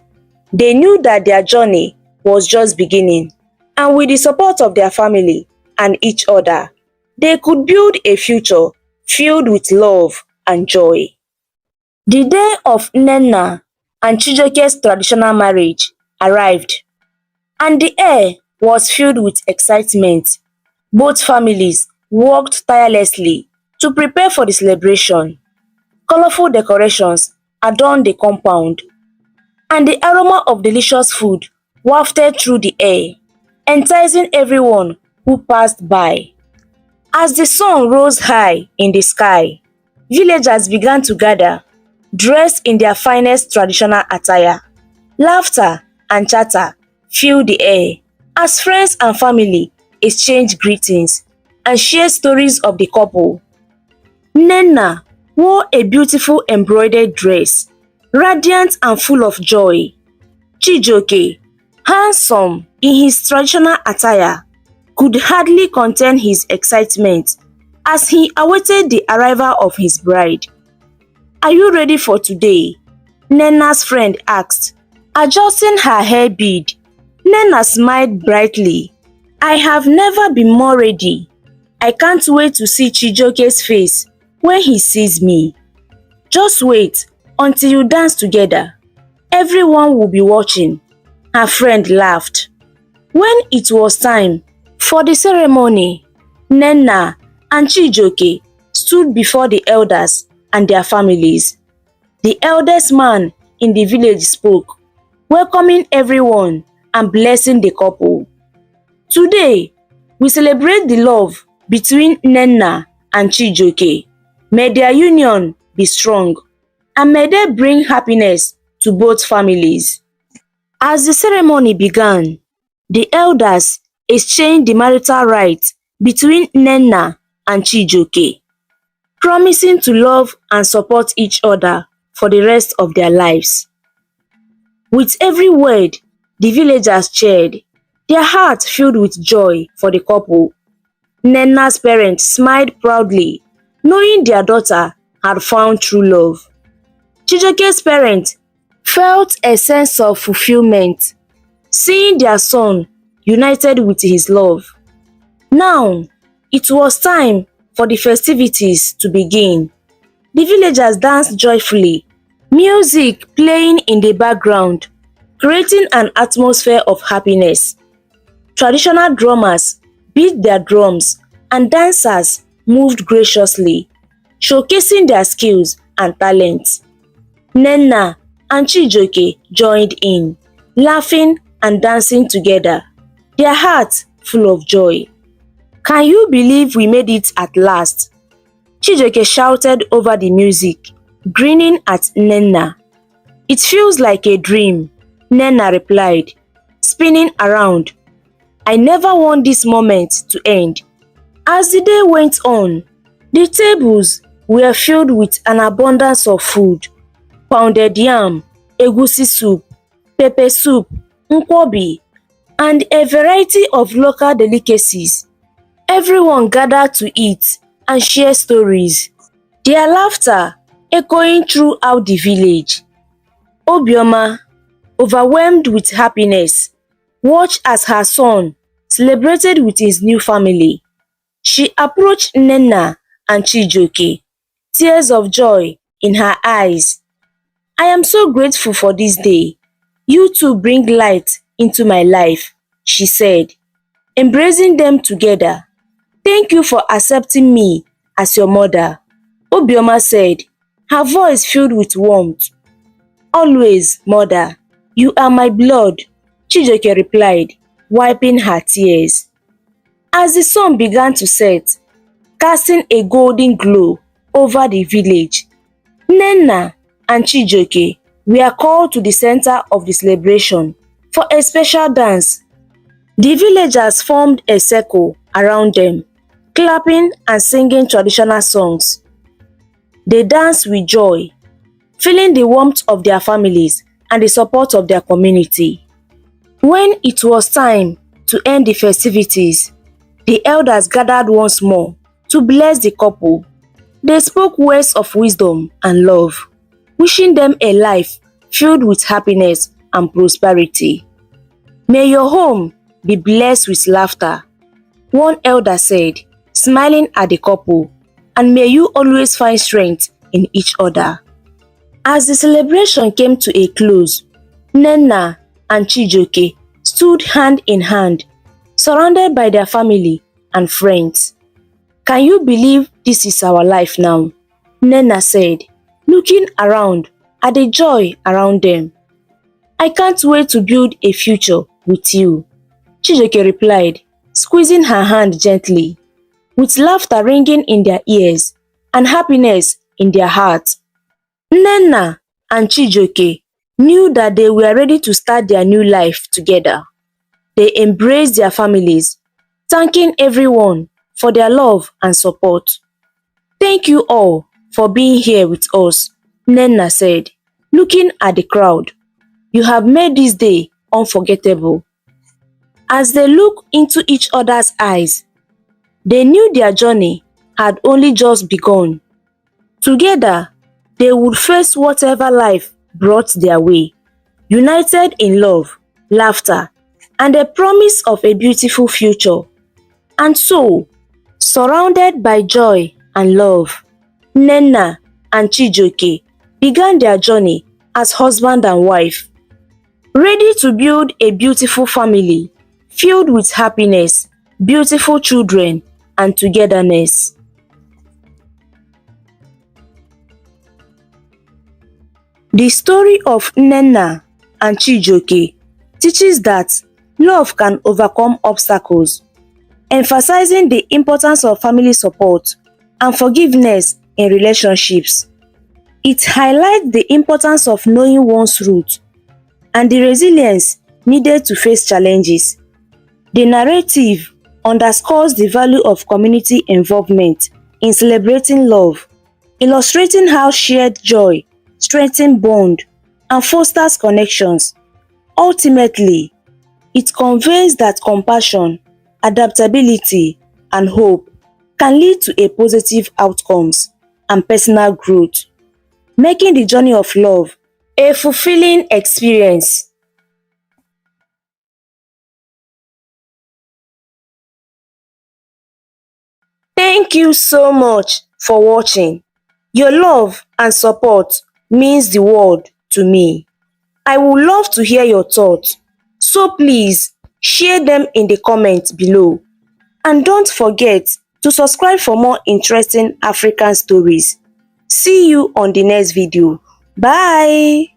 They knew that their journey was just beginning, and with the support of their family and each other, they could build a future filled with love and joy. The day of Nnenna and Chijioke's traditional marriage arrived, and the air was filled with excitement. Both families worked tirelessly to prepare for the celebration. Colorful decorations adorned the compound, and the aroma of delicious food wafted through the air, enticing everyone who passed by. As the sun rose high in the sky, villagers began to gather, dressed in their finest traditional attire. Laughter and chatter filled the air as friends and family exchanged greetings and shared stories of the couple. Nnenna wore a beautiful embroidered dress, radiant and full of joy. Chijioke, handsome in his traditional attire, could hardly contain his excitement as he awaited the arrival of his bride. Are you ready for today? Nnenna's friend asked, adjusting her hair bead. Nnenna smiled brightly. I have never been more ready. I can't wait to see Chijioke's face when he sees me. Just wait until you dance together. Everyone will be watching. Her friend laughed. When it was time for the ceremony, Nnenna and Chijioke stood before the elders and their families. The eldest man in the village spoke, welcoming everyone and blessing the couple. Today, we celebrate the love between Nnenna and Chijioke. May their union be strong, and may they bring happiness to both families. As the ceremony began, the elders exchanged the marital rites between Nnenna and Chijioke, promising to love and support each other for the rest of their lives. With every word, the villagers cheered, their hearts filled with joy for the couple. Nnenna's parents smiled proudly, knowing their daughter had found true love. Chijioke's parents felt a sense of fulfillment, seeing their son united with his love. Now, it was time for the festivities to begin. The villagers danced joyfully, music playing in the background, creating an atmosphere of happiness. Traditional drummers beat their drums and dancers moved graciously, showcasing their skills and talents. Nnenna and Chijioke joined in, laughing and dancing together, their hearts full of joy. Can you believe we made it at last? Chijioke shouted over the music, grinning at Nnenna. It feels like a dream, Nnenna replied, spinning around. I never want this moment to end. As the day went on, the tables were filled with an abundance of food: pounded yam, egusi soup, pepper soup, nkwobi, and a variety of local delicacies. Everyone gathered to eat and share stories, their laughter echoing throughout the village. Obioma, overwhelmed with happiness, watched as her son celebrated with his new family. She approached Nnenna and Chijioke, tears of joy in her eyes. "I am so grateful for this day. You two bring light into my life," she said, embracing them together. "Thank you for accepting me as your mother," Obioma said, her voice filled with warmth. "Always, mother. You are my blood," Chijioke replied, wiping her tears. As the sun began to set, casting a golden glow over the village, Nnenna and Chijioke were called to the center of the celebration for a special dance. The villagers formed a circle around them, clapping and singing traditional songs. They danced with joy, feeling the warmth of their families and the support of their community. When it was time to end the festivities, the elders gathered once more to bless the couple. They spoke words of wisdom and love, wishing them a life filled with happiness and prosperity. "May your home be blessed with laughter," one elder said, smiling at the couple, "and may you always find strength in each other." As the celebration came to a close, Nnenna and Chijioke stood hand in hand, surrounded by their family and friends. "Can you believe this is our life now?" Nnenna said, looking around at the joy around them. "I can't wait to build a future with you," Chijioke replied, squeezing her hand gently, with laughter ringing in their ears and happiness in their hearts. Nnenna and Chijioke knew that they were ready to start their new life together. They embraced their families, thanking everyone for their love and support. "Thank you all for being here with us," Nnenna said, looking at the crowd. "You have made this day unforgettable." As they looked into each other's eyes, they knew their journey had only just begun. Together, they would face whatever life brought their way, united in love, laughter, and a promise of a beautiful future. And so, surrounded by joy and love, Nnenna and Chijioke began their journey as husband and wife, ready to build a beautiful family filled with happiness, beautiful children, and togetherness. The story of Nnenna and Chijioke teaches that love can overcome obstacles, emphasizing the importance of family support and forgiveness in relationships. It highlights the importance of knowing one's roots and the resilience needed to face challenges. The narrative underscores the value of community involvement in celebrating love, illustrating how shared joy strengthens bonds and fosters connections. Ultimately, it conveys that compassion, adaptability, and hope can lead to a positive outcomes and personal growth, making the journey of love a fulfilling experience. Thank you so much for watching. Your love and support means the world to me. I would love to hear your thoughts, so please share them in the comments below. And don't forget to subscribe for more interesting African stories. See you on the next video. Bye!